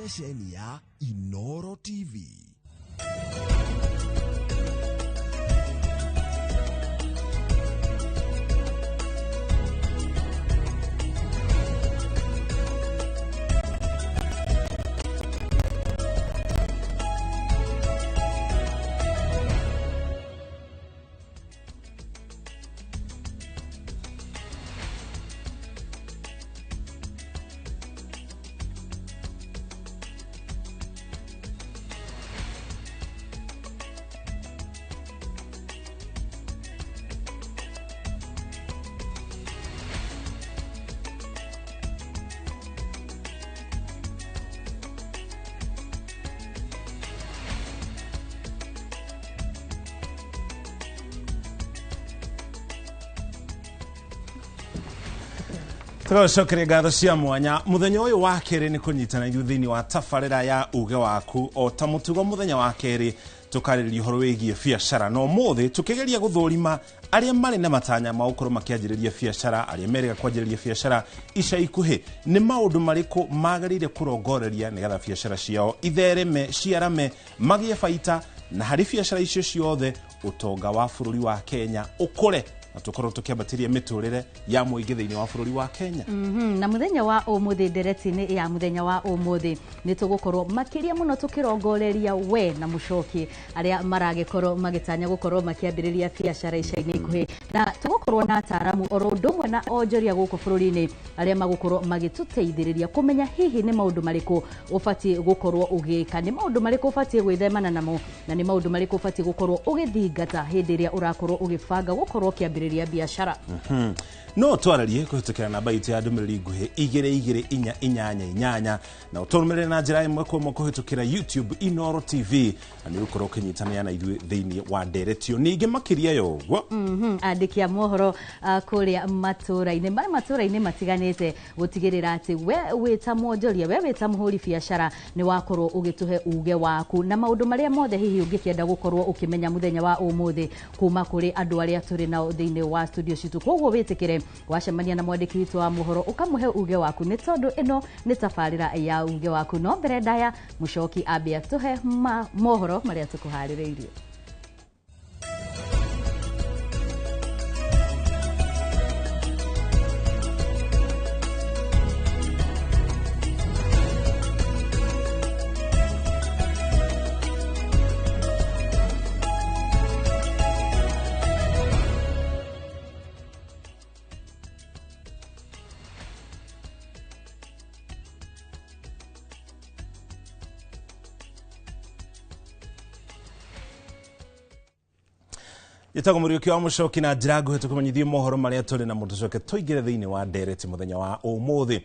stesheni ya Inoro TV. Tugocokere ngatho cia mwanya muthenya uyu wa keri ni kunyitana ithuthini wa tafarira ya uge waku o ta mutugo muthenya wa keri tukaririria horo wigie biacara no muthi tukigeria guthurima aria mari na matanya ma ukoro makianjiriria biacara aria merega kwanjiriria biacara ica ikuhi ni maundu mariku magarire kurongoreria nigetha biacara ciao ithereme ciarame magie baita na hari biacara icio ciothe utonga wa bururi wa Kenya ukure tukoro tukiambatiria miturire ya muingi thiini wa bururi wa Kenya. Na muthenya wa umuthi ndereti-ini ya muthenya wa umuthi ni tugukorwo makiria muno tukirongoreria we na mucoki aria maragikorwo magitanya gukorwo makiambiriria biacara ica-ini ikuhi na tugukorwo na ataramu oro ndumwe na onjoria guku bururi-ini aria magukorwo magituteithiriria kumenya hihi ni maundu mariku ubati gukorwo ugika ni maundu mariku ubati gwithemana namo na ni maundu mariku ubati gukorwo ugithingata hindi iria urakorwo ugibanga gukorwo kiambiriria biashara. No twararie kuhitukira namba itu ya ndumiriri nguhi 2288 na uturumirire na njira imwe kwa kuhitukira YouTube Inoro TV na ni ukorwo kinyitania na ithui thiini wa nderetio ningi makiria yoguo. Andiki a mohoro kuria matura-ini mari matura-ini matiganite gutigirira ati we wita mwonjoria we wita muhuri biashara ni wakorwo ugituhe uge waku na maundu maria mothe hihi ungikienda gukorwo ukimenya muthenya wa umuthi kuma kuri andu aria turi na thiini wa studio citu koguo witikire wacemania na mwandiki witu wa mohoro ukamuhe uge waku ni tondu ino ni tafarira ya uge waku no mbere ndaya mucoki ambia tuhe mohoro maria tukuhaririirie. Yetago muriuki wa mucoki na njirago hetu kumanyithie mohoro maria tuli na mutucoke tuigire thiini wa ndereti muthenya wa umuthi.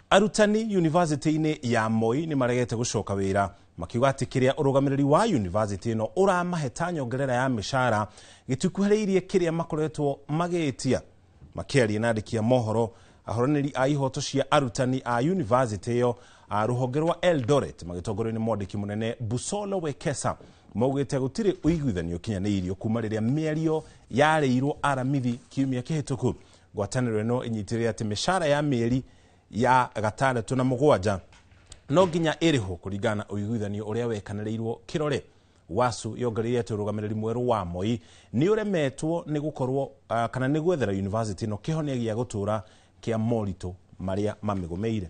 Arutani university-ini ya Moi ni maregete gucoka wira makiuga ati kiria urugamiriri wa university ino uramahe nyongerera ya mishara gitukuhiriirie kiria makoretwo magitia makiaria na andikia mohoro ahoraniri a ihoto cia arutani a university yo ruhonge rwa Eldoret magitongorio ni mwandiki munene Busolo Wekesa maugite gutire uiguithanio kinyaniirio kuma riria mĩario yareirwo aramithi kiumia kihituku ngwatanĩro ĩno inyitirire ati mishara ya mieri ya 6 na 7 no nginya iriho kuringana uiguithanio uria wekanĩrĩirwo kirore. Wasu yongereire ati urugamiriri mweru wa Moi ni uremetwo ni gukorwo kana ni gwethera university no kihonia gia gutura kia morito maria mamigomeire.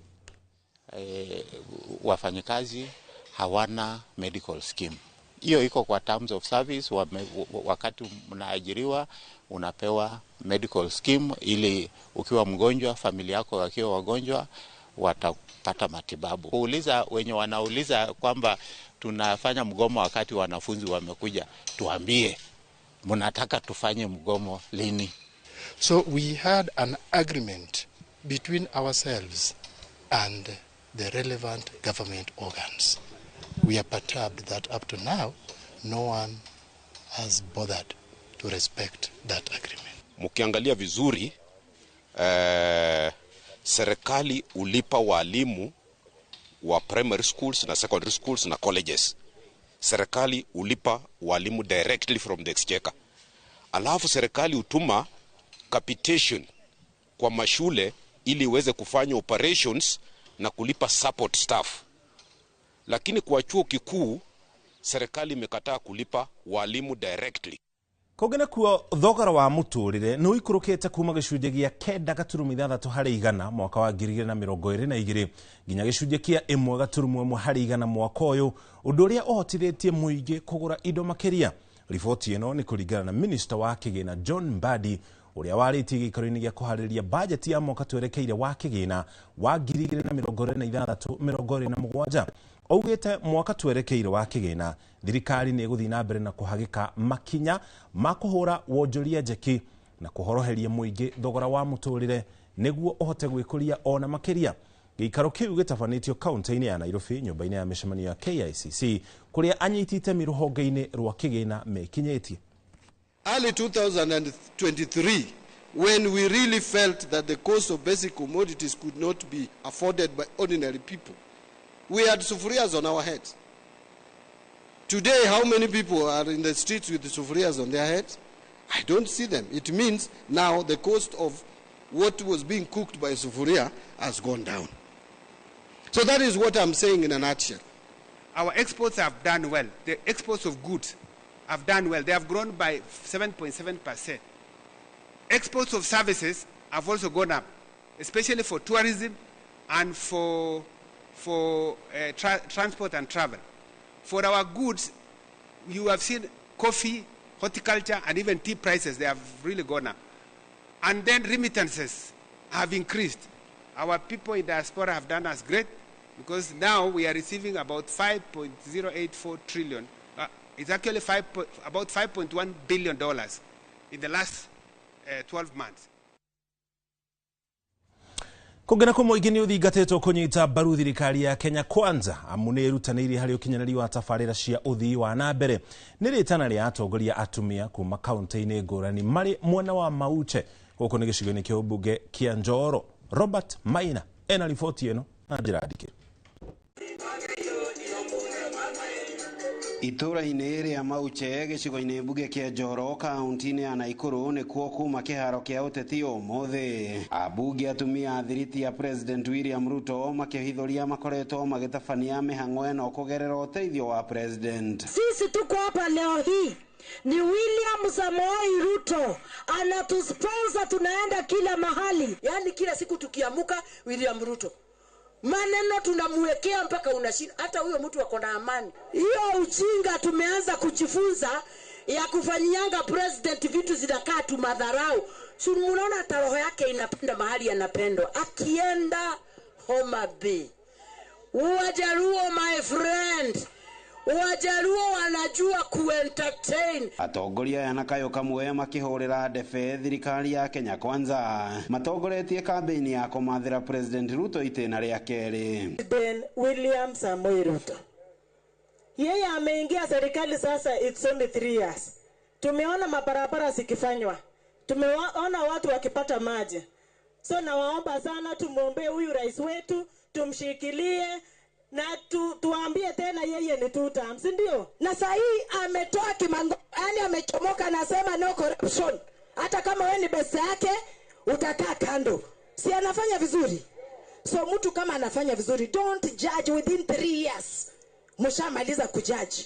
Wafanyikazi hawana medical scheme. Hiyo iko kwa terms of service. Wakati mnaajiriwa unapewa medical scheme ili ukiwa mgonjwa familia yako wakiwa wagonjwa watapata matibabu. Kuuliza wenye wanauliza kwamba tunafanya mgomo wakati wanafunzi wamekuja, tuambie mnataka tufanye mgomo lini? So we had an agreement between ourselves and the relevant government organs. We are perturbed that up to now, no one has bothered to respect that agreement. Mukiangalia vizuri, serikali ulipa walimu wa primary schools na secondary schools na colleges. Serikali ulipa walimu directly from the exchequer. Alafu serikali utuma capitation kwa mashule ili iweze kufanya operations na kulipa support staff. lakini kwa chuo kikuu serikali imekataa kulipa walimu directly. Kogena kuo thogora wa muturire no ikurukete kuma gicunje gia 9.6 hari igana mwaka wa 2022 nginya gicunje kia 1.1 hari igana mwaka uyu undu uria uhotithitie muingi kugura indo makiria. Riboti ino ni kuringana na minister wa kigina John Mbadi uria wariti gikaro-ini gia kuhariria budget ya mwaka twerekeire wa kigina wa 2026-2027. Ougete mwaka twerekeire wa kigina thirikari ni guthii na mbere na kuhagika makinya makuhura wonjoria njeki na kuhoroheria muingi thogora wa muturire niguo uhote gwikuria ona makiria. Gikaro kiu gitafanitio kaunti-ini ya Nairobi nyumba-ini ya mishemanio ya KICC kuria anyitite miruhonge-ini rwa kigina mekinyetie. Early 2023, when we really felt that the cost of basic commodities could not be afforded by ordinary people, we had sufurias on our heads. Today, how many people are in the streets with the sufurias on their heads? I don't see them. It means now the cost of what was being cooked by sufuria has gone down. So that is what I'm saying in a nutshell. Our exports have done well. The exports of goods have done well. They have grown by 7.7%. Exports of services have also gone up, especially for tourism and for transport and travel. For our goods, you have seen coffee, horticulture, and even tea prices, they have really gone up. And then remittances have increased. Our people in diaspora have done us great because now we are receiving about 5.084 trillion. It's actually about $5.1 billion in the last 12 months. Kugena ko muingi ni uthingatetwo kunyita mbaru thirikari ya Kenya Kwanza amune irutaniri hari ukinyaniri wa tafarira cia uthii wa na mbere ni ritana ria atongoria atumia kuma kaunti-ini ngurani mari mwena wa Mauche guku ni gicigo-ini kia ubunge kia Njoro. Robert Maina ena riboti eno na njira ndikire. Itura-ini ria Mauche gicigo-ini mbunge kia Njoro kaunti-ini ya Naikuru ni kuo kuma kiharo kia uteti umuthi. Abunge atumia thiriti ya President William Ruto makihithuria makoretwo magitabania mihang'o eno kugerera uteithio wa President. Sisi tuko hapa leo hii ni William Samoei Ruto anatusponsor, tunaenda kila mahali, yani kila siku tukiamuka William Ruto maneno tunamwekea mpaka unashinda. Hata huyo mtu ako na amani. Hiyo ujinga tumeanza kujifunza ya kufanyianga president vitu zinakaa tu madharau. Si mnaona hata roho yake inapenda mahali anapendwa. Akienda Homa Bay, Wajaluo my friend, Wajaluo wanajua kuentertain. Atongoria yanakayo kamwe makihurira ndebe thirikari ya Kenya Kwanza matongoretie kampeni ya kumathira President Ruto itena ria keri. Then William Samoei Ruto yeye ameingia serikali sasa, it's only 3 years. Tumeona mabarabara zikifanywa, tumeona watu wakipata maji. So nawaomba sana tumuombe huyu rais wetu, tumshikilie na tuambie tena yeye ni 2 terms, ndio? Na sasa hii ametoa kimango, yani amechomoka, anasema no corruption. Hata kama wewe ni besa yake utakaa kando. Si anafanya vizuri? So mtu kama anafanya vizuri, don't judge within 3 years. Mshamaliza kujudge.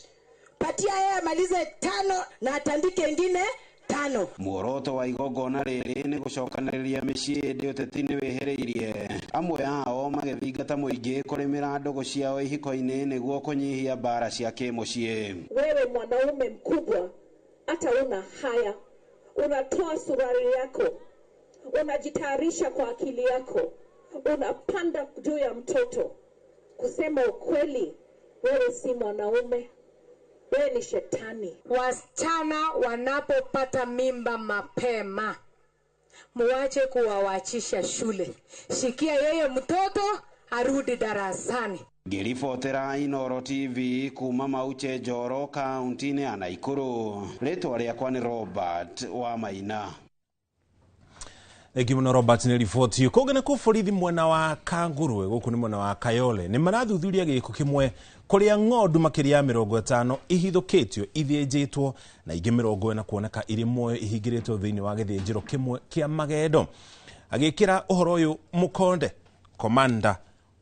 Patia yeye amalize 5 na atandike ingine 5. Muoroto wa igogona riri ni gucokaniriria micii ndi uteti-ini wihereirie. Amwe ao magithingata muingi kurimira ndogo ciao ihiko-ini niguo kunyihia mbara cia kimucii. Wewe mwanaume mkubwa, hata una haya, unatoa suruali yako, unajitayarisha kwa akili yako, unapanda juu ya mtoto. Kusema ukweli, wewe si mwanaume, wewe ni shetani. Wasichana wanapopata mimba mapema, muache kuwawachisha shule. Shikia yeye mtoto arudi darasani. Ngiribotera Inoro TV kuma Mauche Njoro kaunti-ini ya Naikuru. Ritwa riakwa ni Robert wa Maina. Ekimuno Robert ni riboti kugena ku borithi mwena wa Kangurwe guku ni mwena wa Kayole ni marathuthuria giko kimwe kuria ng'ondu makiria 50 ihithukitio ithinjitwo na ingi 40 kuoneka iri moyo ihingiritwo thiini wa githinjiro kimwe kia magendo. Agikira uhoro uyu Mukonde komanda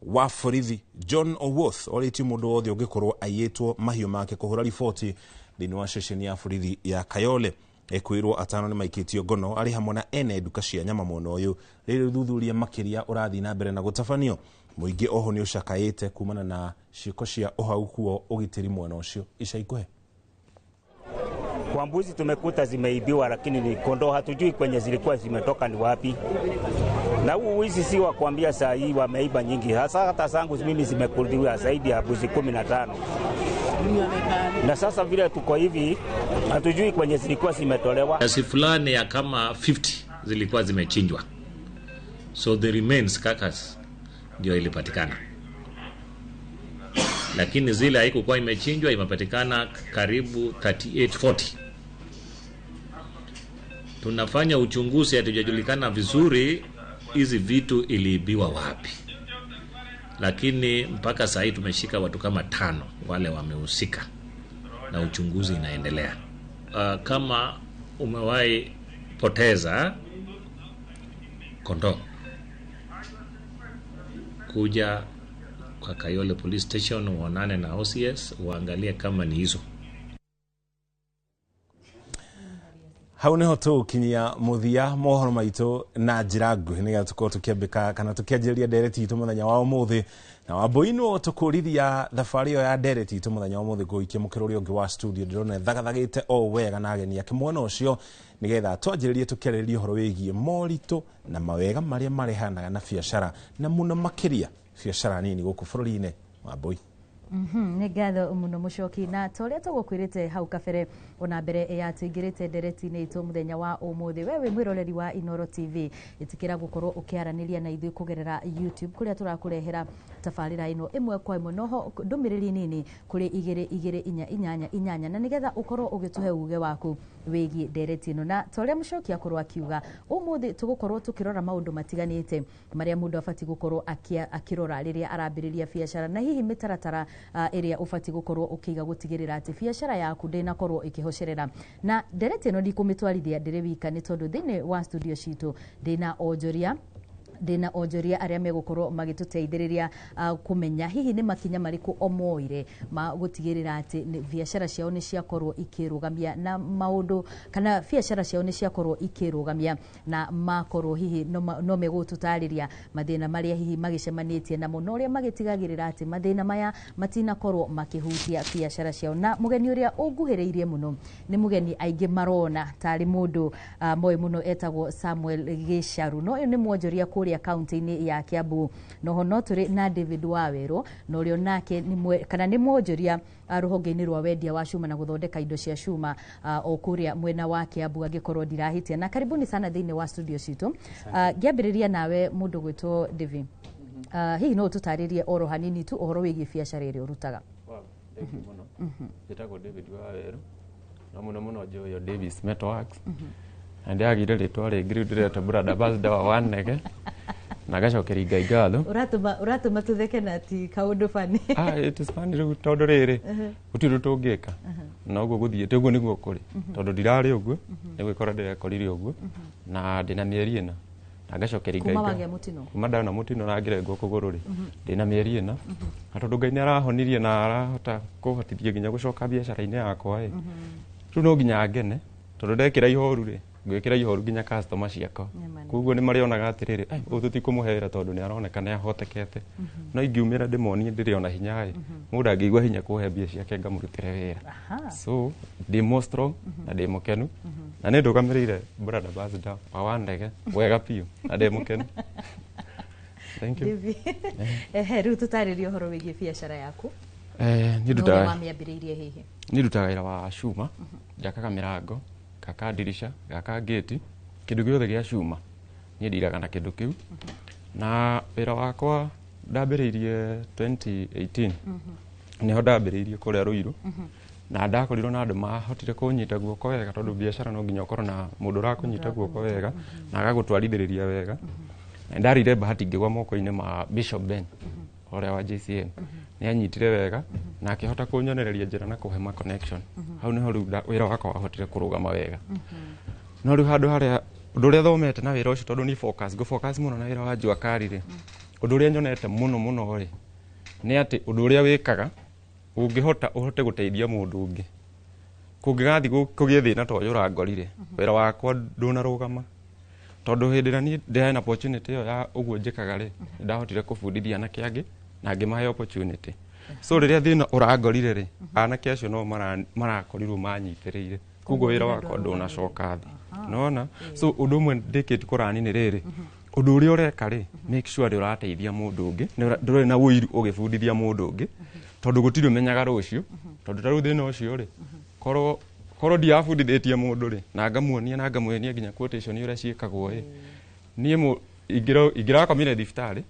wa borithi John Owoth orĩtio mũndũ wothe ũngĩkorwo aiyĩtwo mahiũ make kũhũra riboti thĩinĩ wa ceceni ya borithi ya Kayole. Ekwirwo atano nĩ maikĩtio ngono arĩ hamwe na ene nduka cia nyama mwena ũyũ rĩrĩ thuthuria makĩria ũrathiĩ na mbere na gũtabanio. Mũingĩ oho nĩ ũcakaĩte kumana na ciĩko cia ũhau kuo ũgitĩri mwena ũcio ica ikuhĩ. Kwa mbuzi tumekuta zimeibiwa, lakini ni kondoo hatujui kwenye zilikuwa zimetoka ni wapi. Na wizi si wa kuambia saa hii wameiba nyingi. Hata zangu mimi zimekuliwa zaidi ya mbuzi 15. Na sasa vile tuko hivi hatujui kwenye zilikuwa zimetolewa. Kiasi fulani ya kama 50 zilikuwa zimechinjwa. So the remains carcass ndio ilipatikana. Lakini zile haikuwa imechinjwa imepatikana karibu 38-40. Tunafanya uchunguzi, hatujajulikana vizuri hizi vitu iliibiwa wapi. Lakini mpaka sasa tumeshika watu kama 5 wale wamehusika na uchunguzi inaendelea. Kama umewahi poteza kondoo, kuja kwa Kayole Police Station uonane na OCS uangalie kama ni hizo. Hau niho tukinyia muthia mohoro maitũ na njĩra nguhĩ nĩgetha tũkorwo tũkĩambĩka kana tũkĩanjĩrĩria ndereti itũ mũthenya wa ũmũthĩ. Na Wambũi tũkũrithia thabarĩ ĩyo ya ndereti itũ mũthenya wa ũmũthĩ gũikia mũkĩra ũrĩa ũngĩ wa studio ndĩrona thagathagĩte o wega na ageni ake mwena ũcio nĩgetha twanjĩrĩrie tũkĩarĩrĩria ũhoro wĩgiĩ moritũ na mawega marĩa marehanaga na biacara na mũno makĩria biacara nini gũkũ bũrũri-inĩ. Wambũi. Nĩ ngatho mũno Mũchoki, na torĩa tũgũkwĩrĩte hau kabere ona mbere ya tũingĩrĩte ndereti-inĩ itũ mũthenya wa ũmũthĩ. Wewe mwĩroreri wa Inooro TV ĩtikĩra gũkorwo ũkĩaranĩria na ithuĩ kũgerera YouTube kũrĩa tũrakũrehera tabarĩra ĩno ĩmwe kwa ĩmwe, noho ndũmĩrĩri nini kũrĩ 2288 na nĩgetha ũkorwo ũgĩtũhe uge waku wĩgiĩ ndereti ĩno. Na torĩa Mũchoki akorwo akiuga ũmũthĩ tũgũkorwo tũkĩrora maũndũ matiganĩte marĩa mũndũ abatiĩ gũkorwo akĩrora rĩrĩa arambĩrĩria biacara, na hihi mĩtaratara area ufati gũkorwo ũkĩiga gũtigĩrĩra atĩ biacara yaku ndĩnakorwo ĩkĩhocerera. Na ndereti ĩno ndikũmĩtwarithia ndĩrĩ wika nĩ tondũ thĩinĩ wa studio citũ ndĩna onjoria arĩa megũkorwo magĩtũteithĩrĩria kũmenya hihi nĩ makinya marĩkũ omoire ma gũtigĩrĩra atĩ biacara ciao nĩ ciakorwo ikĩrũgamia na maũndũ kana biacara ciao nĩ ciakorwo ikĩrũgamia na makorwo hihi no megũtũtarĩria mathĩna marĩa hihi magĩcemanĩtie namo na ũrĩa magĩtigagĩrĩra atĩ mathĩna maya matinakorwo makĩhutia biacara ciao. Na mũgeni ũrĩa ũnguhĩrĩirie mũno nĩ mũgeni aingĩ marona tarĩ mũndũ moĩ mũno etagwo Samuel Gĩcaru. No ũyũ nĩ mwonjoria kũrĩa kaunti-inĩ ya Kiambu. Noho no tũrĩ na David Waweru na ũrĩa nake nĩ mwonjoria rũhonge-inĩ rwa wendia wa cuma na gũthondeka indo cia cuma o kũrĩa mwena wa Kiambu angĩkorwo ndirahitia. Na karibuni sana thĩinĩ wa studio citũ. Ngĩambĩrĩria nawe mũndũ gwĩtwo David. Hihi no ũtũtarĩrie oro hanini tu ũhoro wĩgiĩ biacara ĩrĩa ũrutaga. Njĩtagwo David Waweru na mũno njoyo Davis Metalworks. Na ndiagire rĩtwa rĩngĩ rĩu brother birthday wa Wanege na gacokeria Ngai ngatho. Uratuma tutheke na ti kaundu fani. It is funny rĩu tondũ rĩrĩ gũtirĩ tũngĩka na ũguo gũthiĩte ũguo nĩguo kũrĩ tondũ ndirarĩ ũguo nĩ gwĩkora ndĩrekorire ũguo na ndĩna mĩeri ĩna na gacokeria Ngai kuma ndana mũtino na ngĩrengwo kũgũrũ rĩ ndĩna mĩeri ĩna na tondũ Ngai nĩ arahonirie na arahota kũhotithia nginya gũcoka biacara-inĩ yakwa rĩu no nginya ngene tondũ ndekĩra ihoru rĩ ngwĩkĩra ihoru nginya customer ciakwa. Koguo nĩ marĩonaga atĩrĩrĩ ũyũ tũtikũmũhera tondũ nĩ aroneka nĩ ahotekete no ingiumĩra ndĩmonie ndĩrĩ ona hinya rĩ mũndũ angĩigua hinya kũhe mbia ciake ngamũrutĩre wĩra. So ndĩ more strong na ndĩ mũkenu na nĩ ndũgamĩrĩire brother birthday wa Wandege wega piũ na ndĩ mũkenu. Thank you. Rĩu tũtarĩrie ũhoro wĩgiĩ biacara yaku. Nĩ ndutaga wĩra wa cuma, njakaga mĩrango, gaka ndirisha, gaka gate, kĩndũ gĩothe gĩa cuma niĩ ndiraga na kĩndũ kĩu. Na wĩra wakwa ndambĩrĩirie 2018 nĩho ndambĩrĩirie kũrĩa Ruiru na ndakorirwo na andũ mahotire kũnyita guoko wega tondũ biacara no nginya ũkorwo na mũndũ ũrakũnyita guoko wega na agagũtwarithĩrĩria wega. Na ndarire bahati ngĩgwa moko-inĩ ma Bishop Ben ũrĩa wa JCM nĩ anyitire wega na akĩhota kũnyonereria njĩra na kũhe ma connection. Hau nĩho rĩu wĩra wakwa wahotire kũrũgama wega. No rĩu handũ harĩa undu uria thomete na wira ucio tondu ni focus muno na wira wa Jua Kali ri undu uria nyonete muno ri ni ati undu uria wikaga ungihota uhote guteithia mundu ungi kungigathi kugie thina to urangorire wira wakwa ndunarugama tondu hindi na ni ndihena opportunity yo ya uguo njikaga ri ndahotire kubundithia na kiangi na ngimahe opportunity so riria thina urangorire ri anake acio no marakorirwo manyitiriire kuguo wira wakwa ndunacoka thi nona so undu mwe ndikiti kurani ni riri undu uria ureka ri make sure ri urateithia mundu ungi nduri na wiru ugibundithia mundu ungi tondu gutiri menyaga rucio tondu taru thina ucio ri korwo ndiabundithĩtie mũndũ rĩ na ngamuonia na ngamwenia nginya quotation ũrĩa ciĩkagwo ĩ niĩ ingĩrakomire thibitarĩ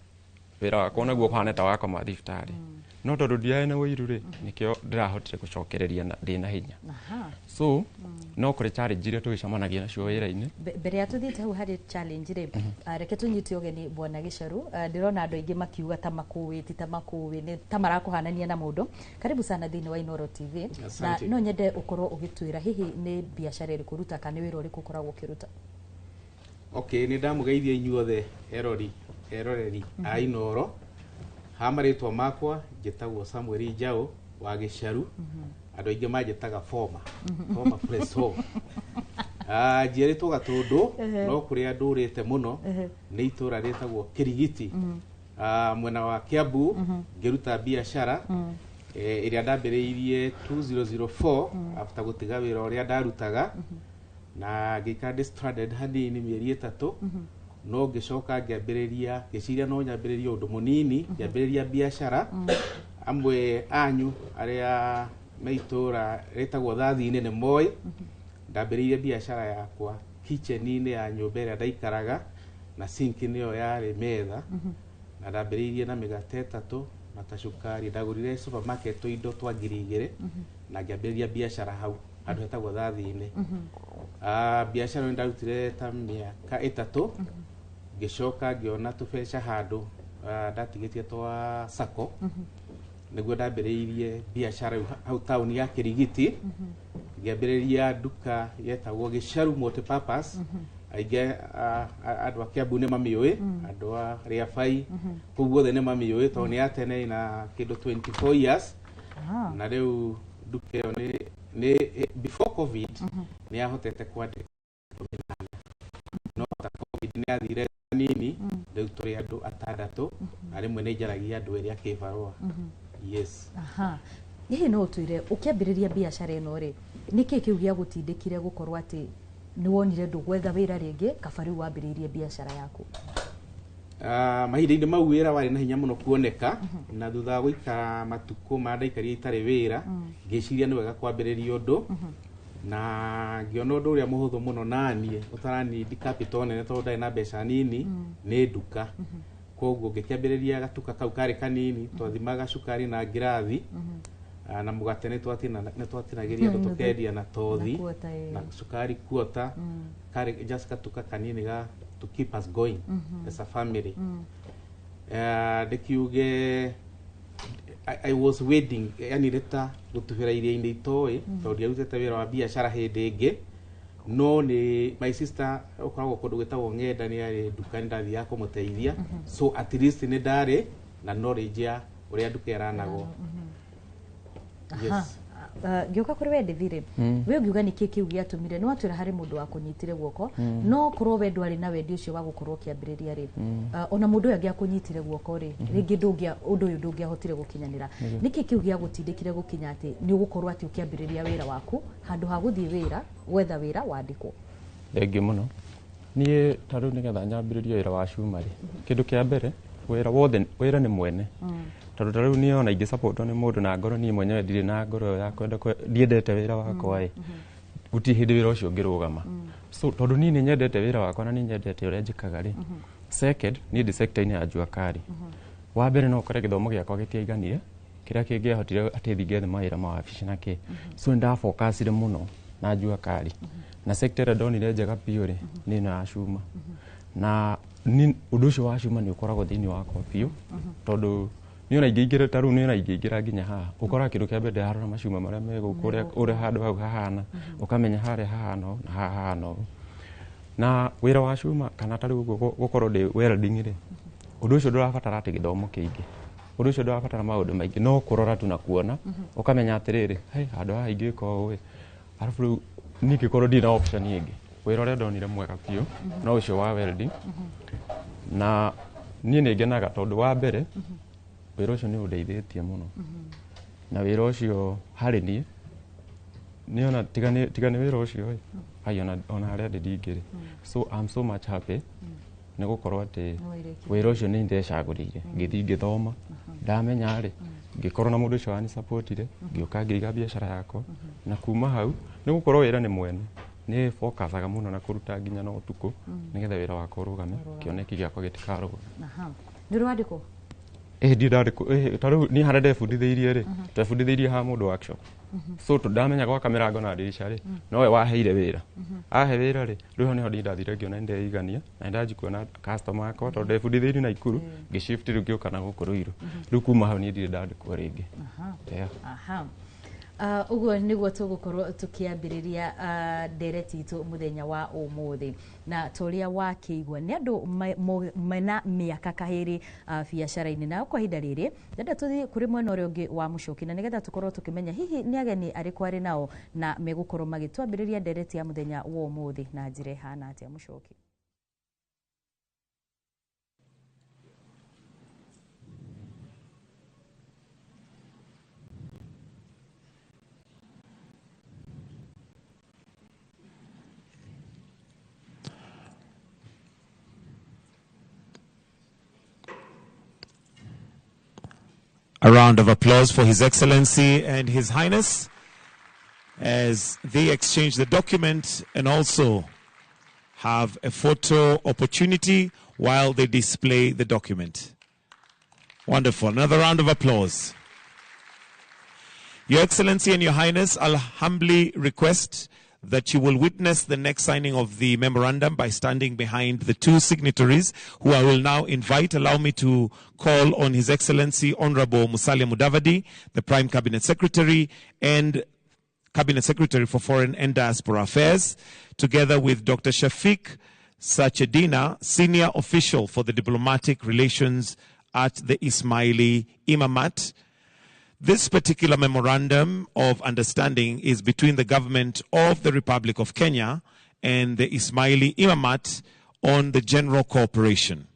wĩra wakwa naguo ũhane ta wakoma thibitarĩ no tondũ ndiarĩ na ũiru rĩ nĩkĩo ndĩrahotire gũcokereria ndĩna hinya so no kũrĩ challenge iria tũgĩcemanagia nacio wĩra-inĩ mbere ya tũthiĩte hau harĩ challenge rĩ reke tũnyite ũgeni Bwana Gĩcharu ndĩrona andũ aingĩ makiuga ta makũĩ ti ta makũĩ nĩ ta marakũhanania na mũndũ karibu sana thĩinĩ wa Inooro TV na no nyende ũkorwo ũgĩtwĩra hihi nĩ biacara ĩrĩkũ ũruta kana nĩ wĩra ũrĩkũ ũkoragwo ũkĩruta okay nĩ ndamũgeithia inyuothe eroreri a Inooro ha marĩtwa makwa njĩtagwo Samuel Njaũ wa Gĩcharu andũ aingĩ manjĩtaga former press home njiarĩtwo Gatũndũ no kũrĩa ndũrĩte mũno nĩ itũra rĩtagwo Kĩrigiti mwena wa Kiambu ngĩruta biacara ĩrĩa ndambĩrĩirie 2004 after gũtiga wĩra ũrĩa ndarutaga na ngĩikara stranded hanini mĩeri 3 no ngĩcoka ngĩambĩrĩria ngĩciria no nyambĩrĩrie ũndũ mũnini ngĩambĩrĩria biacara amwe anyu arĩa meitora rĩtagwo thathi-inĩ nĩ moĩ ndambĩrĩirie biacara yakwa kitchen-inĩ ya nyũmba ĩrĩa ndaikaraga na sink nĩyo yarĩ metha na ndambĩrĩirie na mĩgate 3 na tacukari ndagũrire supermarket indo twa 2,000 na ngĩambĩrĩria biacara hau handũ hetagwo thathi-inĩ biacara nĩ ndarutire ta mĩaka 3 ngĩcoka ngĩona tũbeca handũ ndatigĩtie twa sacco nĩguo ndambĩrĩirie biacara hau taũni ya Kĩrigiti ngĩambĩrĩria nduka yetagwo Gĩcharu multipurpose aingĩ andũ a Kiambu nĩ mamĩũĩ andũ a Rĩabai kũu guothe nĩ mamĩũĩ tondũ nĩ ya tene na kĩndũ 24 years na rĩu nduka ĩyo nĩ before covid nĩ yahotete kwandĩka no ta covid nĩ yathire nini rĩu tũrĩ andũ 6 na rĩmwe nĩ njaragia andũ erĩ a kĩbarũa yes hihi no ũtwĩre ũkĩambĩrĩria biacara ĩno rĩ nĩkĩ kĩu gĩa gũtindĩkire gũkorwo atĩ nĩ wonire ndũgwetha wĩra rĩngĩ kaba rĩu wambĩrĩirie biacara yaku mahinda-inĩ mau wĩra warĩ na hinya mũno kuoneka na thutha wa gũikara matukũ marĩa ndaikaria itarĩ wĩra ngĩciria nĩ wega kwambĩrĩria ũndũ na ngĩona ũndũ ũrĩa mũhũthũ mũno naniĩ ũtaranindi capital nene tondũ ndarĩ na mbeca nini nĩ nduka koguo ngĩkĩambĩrĩria gatuka kau karĩ kanini twathimaga cukari na ngirathi na mũgate nĩ twatinagĩria andũ tũkendia na tothi na cukari quarter karĩ just gatuka kanini ga to keep us going as a family ndikiuge I was waiting yani reta gutubira iria-inĩ itoĩ tondũ ndiarutĩte wĩra wa biacara hĩndĩ ĩngĩ no nĩ my sister ũkoragwo kũndũ gwĩtagwo Ng'enda nĩ arĩ nduka nĩ ndathiaga kũmũteithia so at least nĩ ndarĩ na knowledge ya ũrĩa nduka ĩranagwo yes ngĩũka kũrĩ we Ndithiri we ũngiuga nĩkĩ kĩu gĩatũmire nĩ watwĩra harĩ mũndũ wa kũnyitire guoko no korwo we ndwarĩ na wendi ũcio wa gũkorwo ũkĩambĩrĩria rĩ ona mũndũ ũyũ angĩakũnyitire guoko rĩ rĩngĩ ũndũ ũyũ ndũngĩahotire gũkinyanĩra nĩkĩ kĩu gĩa gũtindĩkire gũkinya atĩ nĩ ũgũkorwo atĩ ũkĩambĩrĩria wĩra waku handũ ha gũthiĩ wĩra gwetha wĩra wandĩkwo rĩngĩ mũno niĩ ta rĩu nĩgetha nyambĩrĩrie wĩra wa cuma rĩ kĩndũ kĩa mbere wĩra wothe wĩra nĩ mwene tondũ ta rĩu niĩ ona ingĩ support nĩ mũndũ na ngoro niĩ mwenyewe ndirĩ na ngoro ya kwenda ndiendete wĩra wakwa ĩ gũtirĩ hĩndĩ wĩra ũcio ũngĩrũgama so tondũ niĩ nĩ nyendete wĩra wakwa na nĩ nyendete ũrĩa njĩkaga rĩ second niĩ ndĩ sector-inĩ ya Jua Kali wa mbere no ũkore gĩthomo gĩakwa gĩtiaiganire kĩrĩa kĩngĩahotire atĩ thingethe mawĩra ma wabici na kĩ so nĩ ndafocusire mũno na Jua Kali na sector ĩrĩa ndonire njega biũ rĩ nĩ ĩno ya cuma na ũndũ ũcio wa cuma nĩ ũkoragwo thĩinĩ wakwa biũ tondũ nĩ ona ingĩingĩra ta rĩu nĩ ona ingĩingĩra nginya haha ũkoraga kĩndũ kĩa mbere ndĩrarora macuma marĩa me gũkũ ũrĩa handũ hau hahana ũkamenya harĩa hahana ũũ na haha hahana ũũ na wira wa cuma kana tari gukorwo ndi welding ri undu ucio ndurabatara ati githomo kiingi undu ucio ndurabatara maundu maingi no kurora tu na kuona ukamenya atiriri hey andu aya ingiko we arafu nikikorwo ndina option ingi wira uria ndonire mwega biu no ucio wa welding na nie ningenaga tondu wa mbere wira ucio ni undeithitie muno na wira ucio hari nie niona tigane wira ucio ai ona haria ndingiri so I'm so much happy ni gukorwo ati wira ucio ni ndecagurire ngithi ngithoma ndamenya ri ngikorwo na mundu ucio wani supportire ngioka ngiiga biashara yakwa na kuma hau ni gukorwo wira ni mwene ni focusaga muno na kuruta nginya no tuku nigetha wira wakwa urugame kioneki giakwa gitikaruga nduru andiko ndirandiko taru ni hara ndebundithiirie ri twebundithiirie ha mundu workshop so ndamenya gwa kamera ngo na ndirisha ri no we waheire wira ahe wira ri riho niho ndathire ngiona ndeigania na ndaji kuona customer akwa tondu ndebundithiirie na ikuru ngishift rugioka na gukuru iru riu kuma hau ni ndire ndandiko ringi uguo niguo tugukorwo tukiambiriria ndereti itu muthenya wa umuthi na toria wa kiigwa ni andu mena miaka kahiri biashara-ini na kwa hinda riri ndenda tuthi kuri mwena uria ungi wa mucoki na nigetha tukorwo tukimenya hihi ni ageni ariku ari nao na megukorwo magitwambiriria ndereti ya muthenya wa umuthi na njira ihana atia mucoki. A round of applause for His Excellency and His Highness as they exchange the document and also have a photo opportunity while they display the document. Wonderful. Another round of applause. Your Excellency and Your Highness, I'll humbly request that you will witness the next signing of the memorandum by standing behind the two signatories, who I will now invite. Allow me to call on His Excellency Honorable Musalia Mudavadi, the Prime Cabinet Secretary and Cabinet Secretary for Foreign and Diaspora Affairs, together with Dr. Shafiq Sachedina, Senior Official for the Diplomatic Relations at the Ismaili Imamat. This particular memorandum of understanding is between the government of the Republic of Kenya and the Ismaili Imamat on the general cooperation.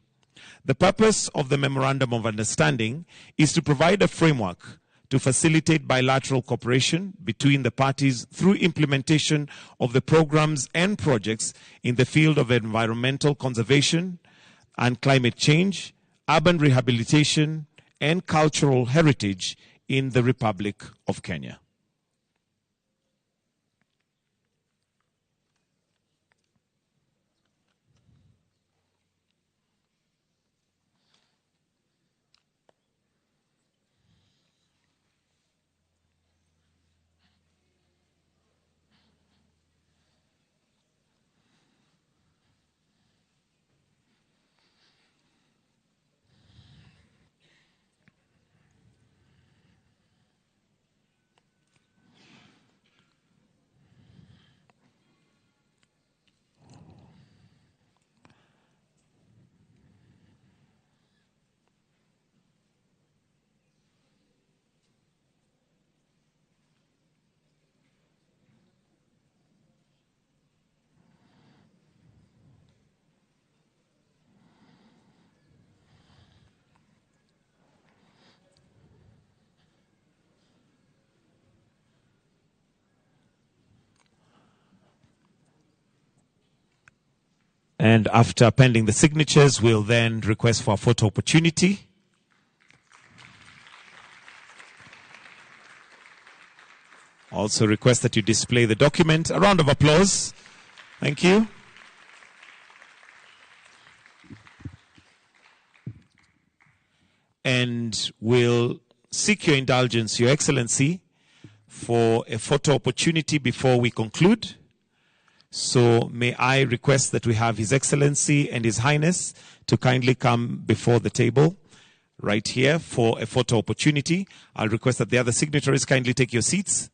The purpose of the memorandum of understanding is to provide a framework to facilitate bilateral cooperation between the parties through implementation of the programs and projects in the field of environmental conservation and climate change, urban rehabilitation, and cultural heritage in the Republic of Kenya. And after pending the signatures, we'll then request for a photo opportunity. Also request that you display the document. A round of applause. Thank you. And we'll seek your indulgence, Your Excellency, for a photo opportunity before we conclude. So may I request that we have His Excellency and His Highness to kindly come before the table right here for a photo opportunity. I'll request that the other signatories kindly take your seats.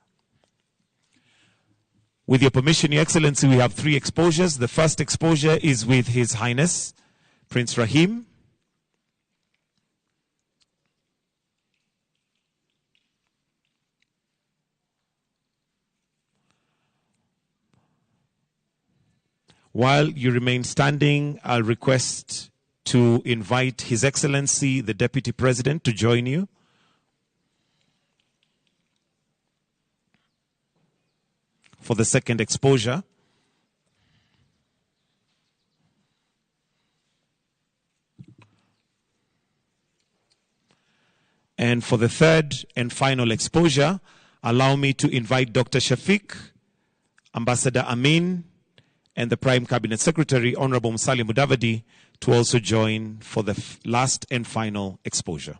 With your permission, Your Excellency, we have 3 exposures. The first exposure is with His Highness Prince Rahim. While you remain standing, I'll request to invite His Excellency, the Deputy President, to join you. For the second exposure. And for the third and final exposure, allow me to invite Dr. Shafiq, Ambassador Amin, and the Prime Cabinet Secretary, Honorable Musalia Mudavadi, to also join for the last and final exposure.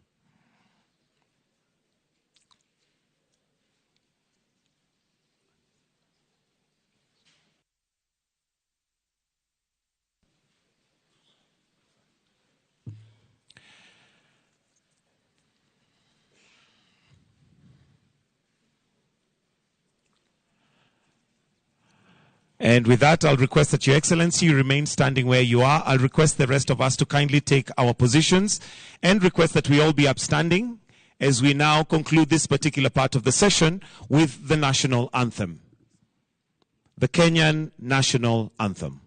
And with that, I'll request that Your Excellency, you remain standing where you are. I'll request the rest of us to kindly take our positions and request that we all be upstanding as we now conclude this particular part of the session with the national anthem, the Kenyan national anthem.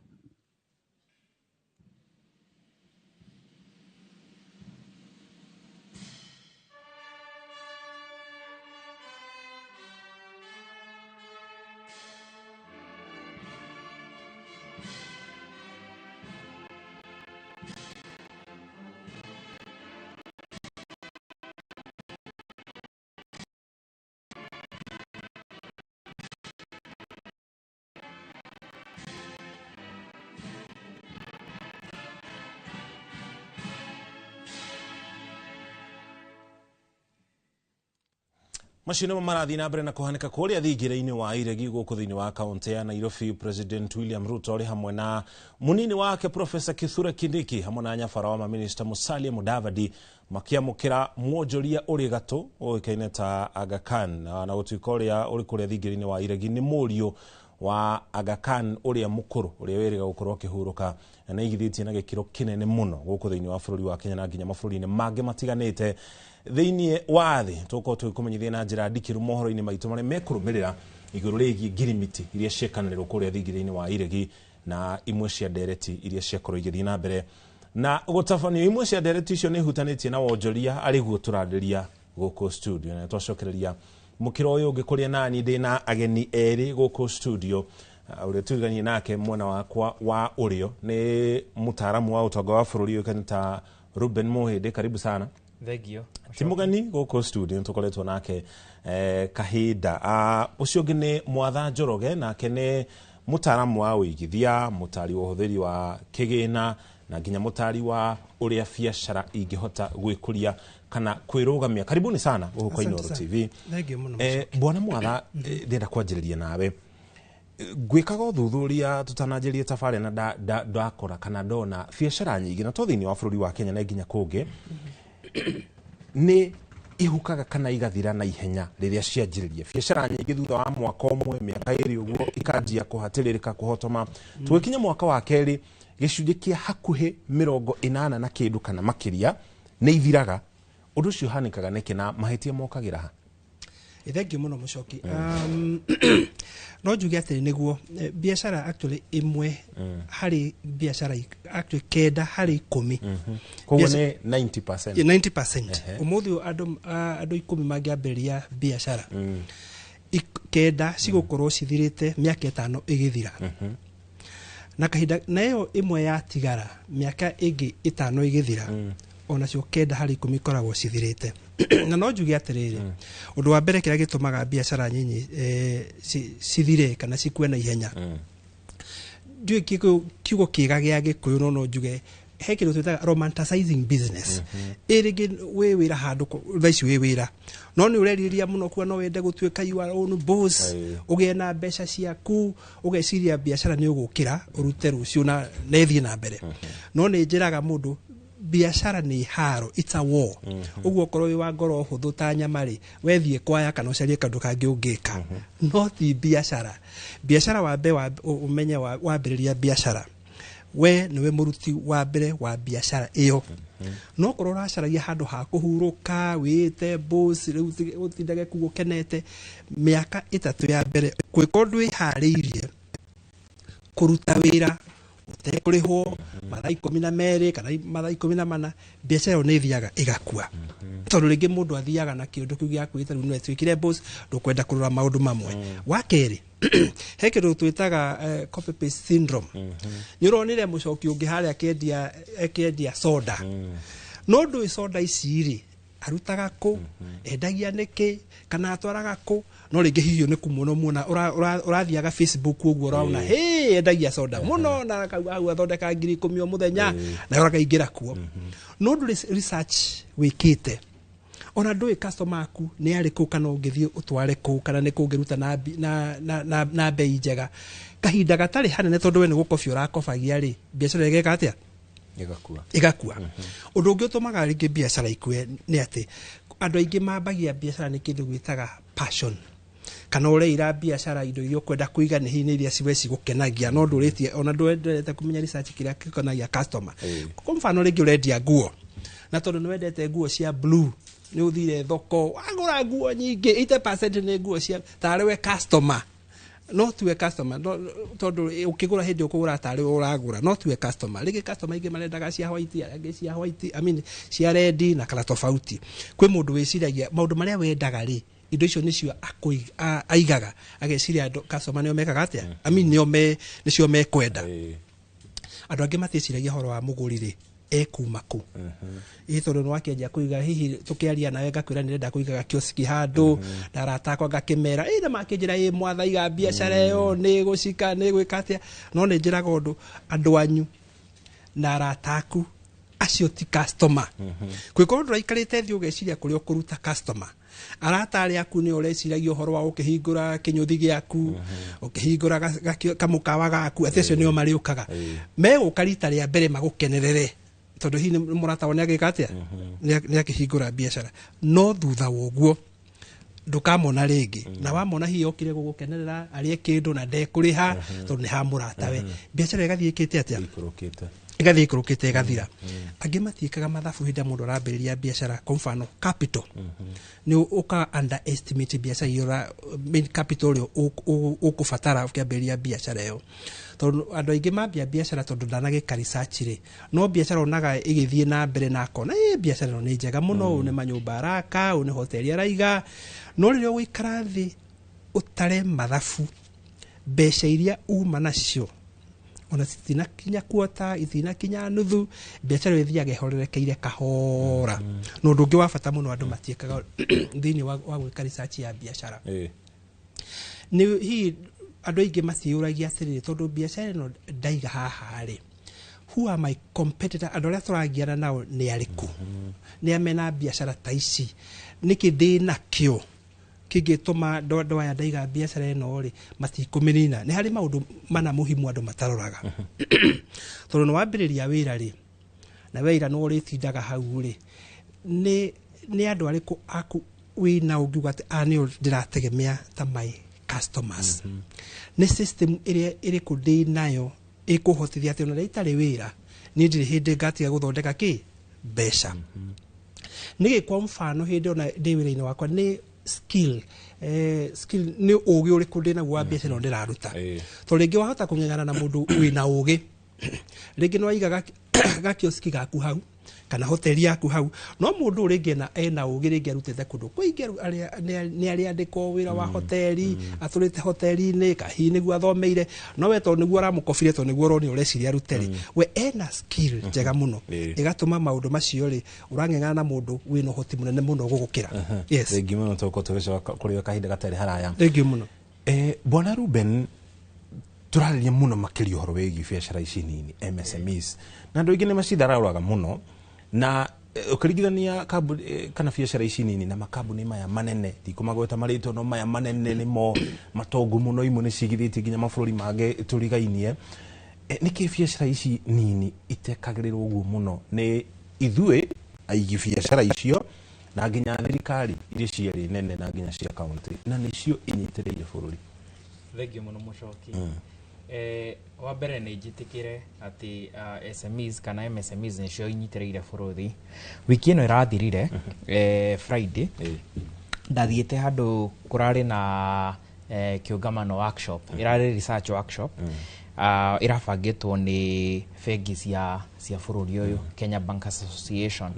Mashino marathi na mbere na kuhaneka kuria thigire-ini wa iregi guku thiini wa kaunti ya Nairobi. President William Ruto ori hamwe na munini wake Professor Kithure Kindiki hamwe na nyabara wa Minister Musalia Mudavadi makiamukira mwonjoria uri gato oikaine ta Aga Khan na gutuika uria uri kuria thigire-ini wa iregi ni murio wa Aga Khan uria mukuru uria weriga gukorwo kihuruka na igithitie na gikiro kinene muno guku thiini wa bururi wa Kenya na nginya mabũrũri-ini mangĩ matiganĩte thiini wa thi tuko tukumenyithia na njira ndikiru mohoro-ini maitu mare mekurumirira iguru rigi ngirimiti iria ciekanĩrĩrwo kuria thigire-ini wa iregi na imwe cia ndereti iria ciakorwo igithii na mbere na gutabanio imwe cia ndereti icio ni hutanitie na wonjoria ariguo turandiria guku studio na twacokereria mukiro uyu ngikuria nani ndina ageni eri guku studio uria tuganie nake mwana wakwa wa urio ni mutaaramu wa utonga wa bururi ukanita Ruben Muhindi. Karibu sana. Thank you. Timugani guku studio tukoletwo nake kahinda ucio ngine Mwatha Njoroge nake ni mutaaramu wa uigithia, mutari wa uhuthiri wa kigina na nginya mutari wa uria biacara ingihota gwikuria kana kwirugamia. Karibuni sana guku Inooro TV. Thank you muno. Bwana Mwatha, ndenda kwanjiriria nawe gwikaga uthuthuria tutananjirie tafari na ndakora kana ndona biacara nyingi na tothini wa bururi wa Kenya na nginya kungi ni ihukaga kana igathira na ihenya riria cianjiriria biacara nyingi thutha wa mwaka umwe miaka iri uguo ikanjia kuhatiririka kuhotoma tugikinya mwaka wa keri gicunji kia hakuhi 80 na kindu kana makiria ni ithiraga. Undu ucio hanikaga niki na mahitia mokagira ha? Thank you muno Muchoki. No njuge atiri niguo biacara actually imwe hari biacara actually kenda hari 10 koguo ni 90%. 90%. Umuthi andu 10 mangiambiria biacara kenda cigukorwo cithirite miaka 5 igithira na kahinda nayo imwe ya tigara miaka ingi 5 igithira ona cio kenda hari 10 koragwo cithirite na no njuge atiriri undu wa mbere kira gitumaga biacara nyinyi cithire kana cikue na ihenya njuge kiugo kiga gia Gikuyu no njuge he kindu twitaga romanticizing business irigi we wira handu thaici we wira no ni ureriria muno kwa no wende gutuika you are own boss ugie na mbeca ciaku ugeciria biacara ni ugukira urute rucio na nethi na mbere no ni njiraga mundu biashara ni haro, it's a war. Uguo korwo wi wa ngoro huthu ta nyamari wethie kwaya kana ucarie kandu kangi ungika. No ti biashara. Biashara wa be wa umenye wa mbiriria biashara. We niwe muruti wa mbere wa biashara iyo. No korwo uracaragia handu ha kuhuruka wite boss riu utindage kugukenete miaka 3 ya mbere kwiko ndwi hariirie kuruta wira utekurihwo mathaa 12 kana mathaa 14 biashara ni thiaga igakua tondu ringi mundu athiaga na kindu kiu gya kwita riu no twikire boss ndukwenda kurura maundu mamwe wa keri he kindu twitaga copy paste syndrome ni uronire mucoki ungi haria akendia soda no ndu soda iciri arutaga ku endagia niki kana atwaraga ku no ringi hiyo ni kumuona urathiaga Facebook uguo urauna endagia soda muno na hau athondeka 10,000 muthenya na urakaingira kuo no ndu research wikite ona ndui customer aku ni ari ku kana ungithie utware ku kana ni kungiruta na bei njega kahinda gatari hanene tondu we ni gukobia urakobagia ri biashara igeka atia igakua undu ungi utumaga ringi biashara ikue ni ati andu aingi mambagia biashara ni kindu gwitaga passion kana ureira biashara indo iria kwenda kuiga ni hini iria ciweci gukenagia no nduritie ona ndwendete kumenya research kiria kikonagia customer kwa mfano ringi urendia nguo na tondu ni wendete nguo cia blue ni uthire thoko agura nguo nyingi 80% ni nguo cia tare we customer no tuwe customer tondu ukigura hindi ukugura tare uragura no tuwe customer ringi customer ingi marendaga cia white angi cia white cia red na kala tofauti kwi mundu wiciragia maundu maria wendaga ri indo icio nicio aigaga ageciria andu customer nio mekaga atia nicio mekwenda andu angi mateciragia horo wa muguri ri ekuma ku tondu no akenja kuiga hihi tukiaria nawe ngakwira ni renda kuiga kioski handu na ratakwa ngakimera na makinjira mwatha iga biashara iyo ni gucika ni gwikatia no ni njiraga undu andu anyu na rataku acio ti customer kwiko ndu raikarite thi ugeciria kuri ukuruta customer aratari aku ni ureciragia uhoro wa ukihingura kinyuthi giaku ukihingura kamukawa gaku atecio nio mariukaga megukarita ria mbere magukenerere tondu hi ni murata wone agikatia ni akihingura biashara no thutha woguo ndukamona ringi na wamona hi okire gugukenerera arie kindu na ndekuriha tondu ni ha murata we biashara igathie ikite atia igathie ikurukite igathira angi matiikaga mathabu hinda mundu arambiriria biashara kwa mfano capital ni uka underestimate biashara iyo main capital yo ukufatara ukiambiriria biashara iyo tondu andu aingi mambia biashara tondu ndanagika research ri no biashara onaga igithie na mbere na kona biashara no ni njega muno ni manyumba araka ni hoteli araiga no ririo gwikara thi utare mathabu mbeca iria uma nacio ona sitina kinya kuota itina kinya nuthu biashara ithiage horerekeire kahora no ndungi wa bata muno andu matiekaga thini wa gwika research ya biashara ni hi andu aingi matiuragia atiri tondu biashara no ndaiga haha ri who are my competitor andu aria turagiana nao ni ariku ni amena biashara ta ici niki ndina kio kigituma ndo ya ndaiga biashara ino ri matikuminina ni hari maundu mana muhimu andu mataroraga tondu no wambiriria wira ri na wira no ritindaga hau ri ni andu ariku aku wina ungiuga ati ani ndirategemea ta my customers ni system iri kundi nayo ikuhotithia ati ona itari wira ni ndiri hindi ngatiga guthondeka ki besha nigi kwa mfano hindi ona ndi wira-ini wakwa ni skill ni ugi uri kundi na gwa biashara no ndiraruta to ringi wahota kumenyana na mundu wina ugi ringi no aiga gakioski gaku hau kana hoteli yaku hau no mundu ringi na ena ugi ringi arutete kundu kuingi ni ari andiko wira wa hoteli aturite hoteli ni kahini gwa thomeire no we to niguo ramukofire to niguo roni ureciria ruteri we ena skill njega muno igatuma maundu macio ri urangengana na mundu wina hoti munene muno gugukira yes thengi muno toko tugeca kuri kahinda gatari haraya thengi muno Bwana Ruben turariria muno makiria horo wegi biashara ici nini MSMEs na ndu ingine macidarauraga muno na ukirigithania kana biashara ici nini na makambuni maya manene tikumagweta marito no maya manene nimo matongu muno imwe ni cigithiti nginya mabururi mange turigainie niki biashara ici nini itekagirirwo uguo muno ni ithuĩ aigi biacara icio na nginya thirikari iria ciarĩ nene na nginya cia kaunti na nĩcio inyitĩrĩire bũrũri. Thengio mũno Mũchoki. Wa mbere nĩ njĩtĩkĩre atĩ SMEs kana MSMEs nĩcio inyitĩrĩire bũrũri. Wiki ĩno ĩrathirire Friday ndathiĩte handũ kũrarĩ na kĩũngamano workshop, ĩrarĩ research workshop irabangĩtwo nĩ bengi cia bũrũri ũyũ, Kenya Bankers Association,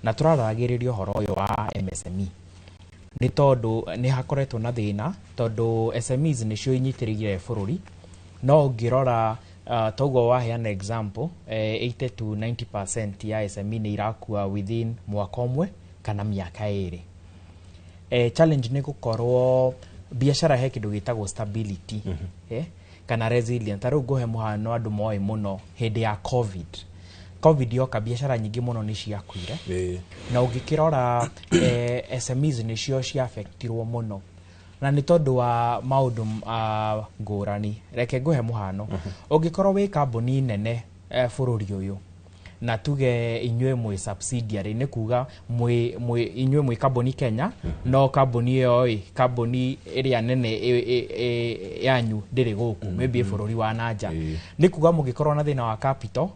na tũraragĩrĩria ũhoro ũyũ wa MSME nĩ tondũ nĩ hakoretwo na thĩna tondũ SMEs nĩcio inyitĩrĩire bũrũri, no ũngĩrora toguo waheana example 80 to 90% ya SME nĩ irakua within mwaka ũmwe kana mĩaka ĩrĩ. Challenge nĩ gũkorwo biacara he kĩndũ gĩtagwo stability kana resilience. Tarĩu ngũhe mũhano andũ moĩ mũno hĩndĩ ya COVID yoka biacara nyingĩ mũno nĩ ciakuire na ũngĩkĩrora SMEs nĩcio cia affectirwo mũno na nĩ tondũ wa maũndũ ngũrani. Reke ngũhe mũhano, ũngĩkorwo wĩ kambuni nene bũrũri ũyũ na tuge inyuĩ mwĩ subsidiary, nĩ kuga inyuĩ mwĩ kambuni Kenya, no kambuni ĩyo kambuni ĩrĩa nene yanyu ndĩrĩ gũkũ, maybe bũrũri wa nanja, nĩ kuga mũngĩkorwo na thĩna wa capital,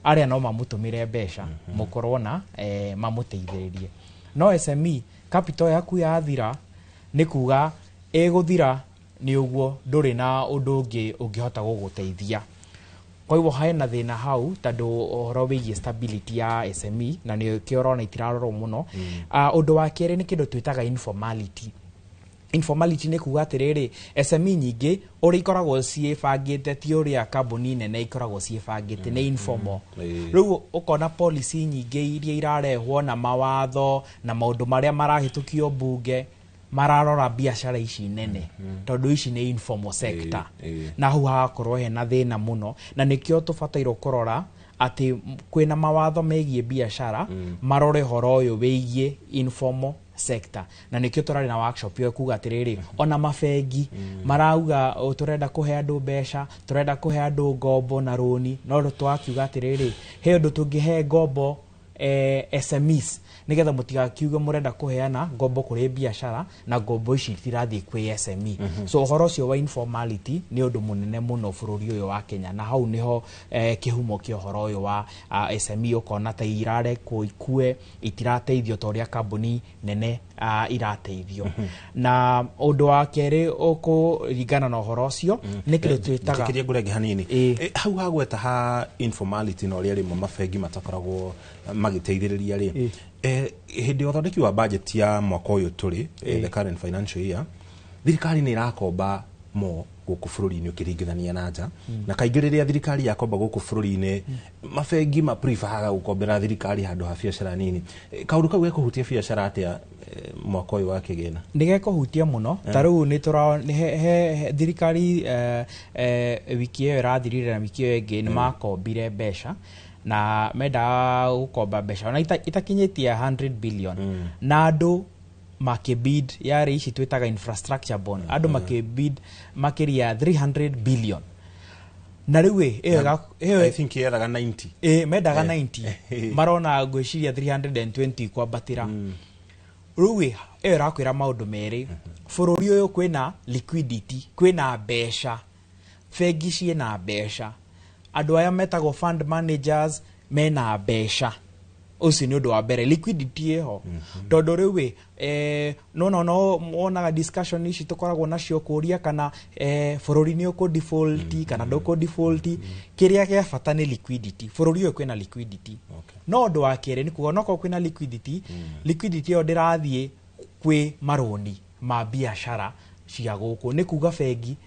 arĩa no mamũtũmĩre mbeca mũkorwo na mamũteithĩrĩrie. No SME capital yaku yathira, nĩ kuga ĩgũthira nĩ ũguo, ndũrĩ na ũndũ ũngĩ ũngĩhota gũgũteithia. Kwa hivyo hena thĩna hau tondũ ũhoro wĩgiĩ stability ya SME na nĩ kĩorona itirarorwo mũno. Ũndũ wa kerĩ nĩ kĩndũ twĩtaga informality. Informality nĩ kuga atĩrĩrĩ, SME nyingĩ ũrĩa ikoragwo ciĩbangĩte ti ũrĩa kambuni nene ikoragwo ciĩbangĩte, nĩ informal. Rĩu ũkona policy nyingĩ iria irarehwo na mawatho na maũndũ marĩa marahĩtũkio mbunge mararora biacara ici nene tondũ ici nĩ informal sector na hau hagakorwo hena thĩna mũno, na nĩkĩo tũbatairwo kũrora atĩ kwĩna mawatho megiĩ biacara marore horo ũyũ wĩgiĩ informal sector. Na nĩkĩo tũrarĩ na workshop yo kuga atĩrĩrĩ, ona mabengi marauga tũrenda kũhe andũ mbeca, tũrenda kũhe andũ ngombo na rũni, no twakiuga atĩrĩrĩ, he ũndũ tũngĩhe ngombo SMEs nigetha mũtigakiuge mũrenda kũheana ngombo kũrĩ biacara na ngombo ici itirathiĩ kwĩ SME. So ũhoro ũcio wa informality nĩ ũndũ mũnene mũno bũrũri ũyũ wa Kenya, na hau niho kĩhumo kĩa ũhoro ũyũ wa SME ũkona ta irarekwo ikue, itirateithio ta ũrĩa kambuni nene irateithio. Na ũndũ wa kerĩ ũkũringana na ũhoro ũcio nĩ kĩndũ twĩtaga kĩrĩa ngũrenge hanini hau hagweta ha informality na ũrĩa rĩmwe mabengi matakoragwo magĩteithĩrĩria rĩ, hĩndĩ ya ũthondeki wa budget ya mwaka ũyũ tũrĩ the current financial year, thirikari nĩ irakomba mo gũkũ bũrũri-inĩ ũkĩringithania na nja, na kaingĩ rĩrĩa thirikari yakomba gũkũ bũrũri-inĩ mabengi maprefaga gũkombera thirikari handũ ha biacara nini. Kaũndũ kau gekũhutia biacara atĩa mwaka ũyũ wa kĩgĩna? Nĩ gekũhutia mũno. Ta rĩu nĩ tũra thirikari wiki ĩyo ĩrathirire na wiki ĩyo ĩngĩ nĩ makombire mbeca na mendaga gũkomba mbeca na itakinyĩtie 100 billion na andũ makibid yarĩ ici twĩtaga infrastructure bond, andũ makibid makĩria 300 billion. Na rĩu I think yethaga 90 mendaga 90 marona ngwĩciria 320 kwambatĩra. Rĩu ĩyo ĩrakwĩra maũndũ merĩ, bũrũri ũyũ kwĩna liquidity, kwĩna mbeca, bengi ciĩna mbeca, andũ aya metagwo fund managers mena mbeca. Ũcio nĩ ũndũ wa mbere, liquidity ĩho. Tondũ rĩu no wonaga discussion ici tũkoragwo nacio kũria kana bũrũri nĩ ũkũ default kana ndũkũ default. Kĩrĩa gĩa bata nĩ liquidity. Bũrũri ũyũ kwĩna liquidity. No ũndũ wa kerĩ nĩ kuga no kwĩna liquidity, liquidity ĩyo ndĩrathiĩ kwĩ marũni ma biacara cia gũkũ. Nĩ kuga bengi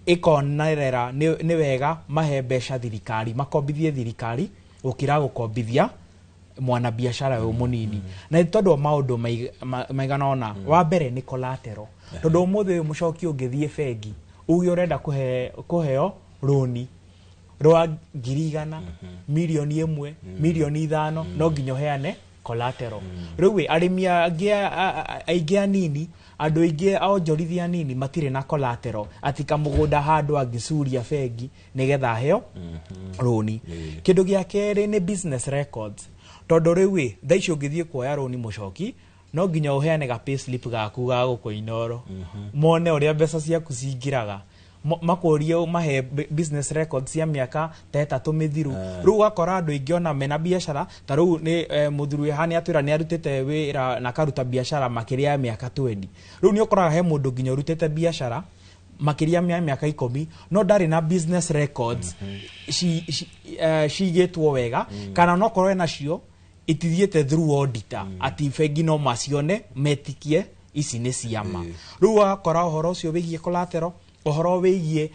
ikonerera nĩ wega mahe mbeca thirikari, makombithie thirikari gũkĩra gũkombithia mwana biacara we mũnini. Na tondũ wa maũndũ maigana ona, wa mbere nĩ collateral. Tondũ ũmũthĩ Mũchoki ũngĩthiĩ bengi uge ũrenda kũheo rũni rwa 100,000, milioni 1, milioni 5, no nginya uheane collateral. Rĩu arĩmi aingĩ anini, andũ aingĩ aonjorithia anini matirĩ na collateral, ati kamũgũnda handũ angĩcuria bengi nĩgetha heo rũni. Kĩndũ gĩa kerĩ nĩ business records. tondu riu thaa icio ngithie kuoya roni mucoki no nginya uheane ga pay slip gaku ga guko Inoro mone uria mbeca ciaku cingiraga makurie mahe business records ya miaka 3 mithiru riu gakora andu ingiona mena biashara ta riu ni muthuru hani atwira ni arutite wira na karuta biashara makiria ya miaka 20 riu ni ukoraga he mundu nginya urutite biashara makiria ya miaka 10 no ndari na business records cigitwo wega kana no korwe nacio itithiete through auditor ati bengi no macione metikie ici ni ciama riu akora horo ucio wigie collateral ohoro wigie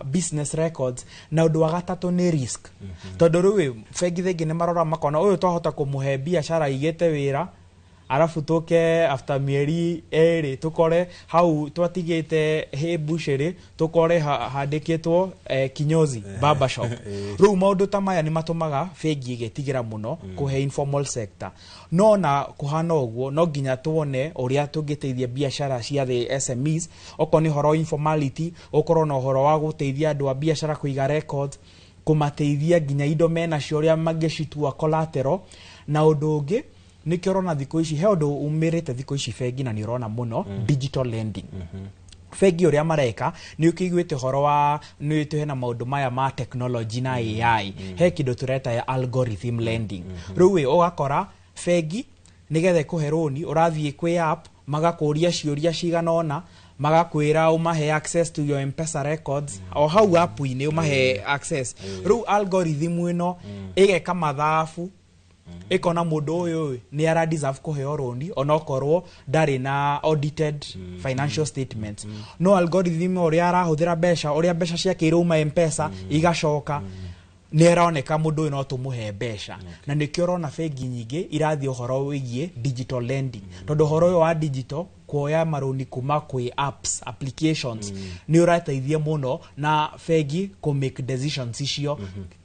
business records na undu wa gatatu ni risk tondu riu bengi thingi ni marora makona uyu twahota kumuhe biashara igete wira arafu toke after mieri eri tukore hau twatigite he busheri tukore handikitwo kinyozi barber shop riu maundu ta maya ni matumaga bengi igetigira muno kuhe informal sector no na kuhana uguo no nginya tuone uria tungiteithia biashara cia the SMEs okoni horo informality okoro na horo wa guteithia andu a biashara kuiga records kumateithia nginya indo mena cio uria magecitua collateral na undu ungi nikirona thiko ici he undu umirite thiko ici bengi na ni urona muno digital lending bengi uria mareka ni ukiguite horo wa ni tuhena maundu maya ma technology na AI he kindo tureta ya algorithm lending riu ugakora bengi nigethe kuhe roni urathie kwi app magakuria ciuria ciganona magakwira umahe access to your M-Pesa records o hau app ini umahe access riu algorithm ino igeka mathafu ikona mundu uyu ni ara deserve kuheo roni onokorwo ndari na audited financial statements no algorithm uria arahuthira besha uria besha ciake iruma M-Pesa igacoka ni araoneka mundu uyu no tumuhe besha na nikio rona bengi nyingi irathi uhoro wigie digital lending tondu uhoro uyu wa digital kuoya maroni kuma kwi apps applications ni urateithia muno na bengi ku make decisions icio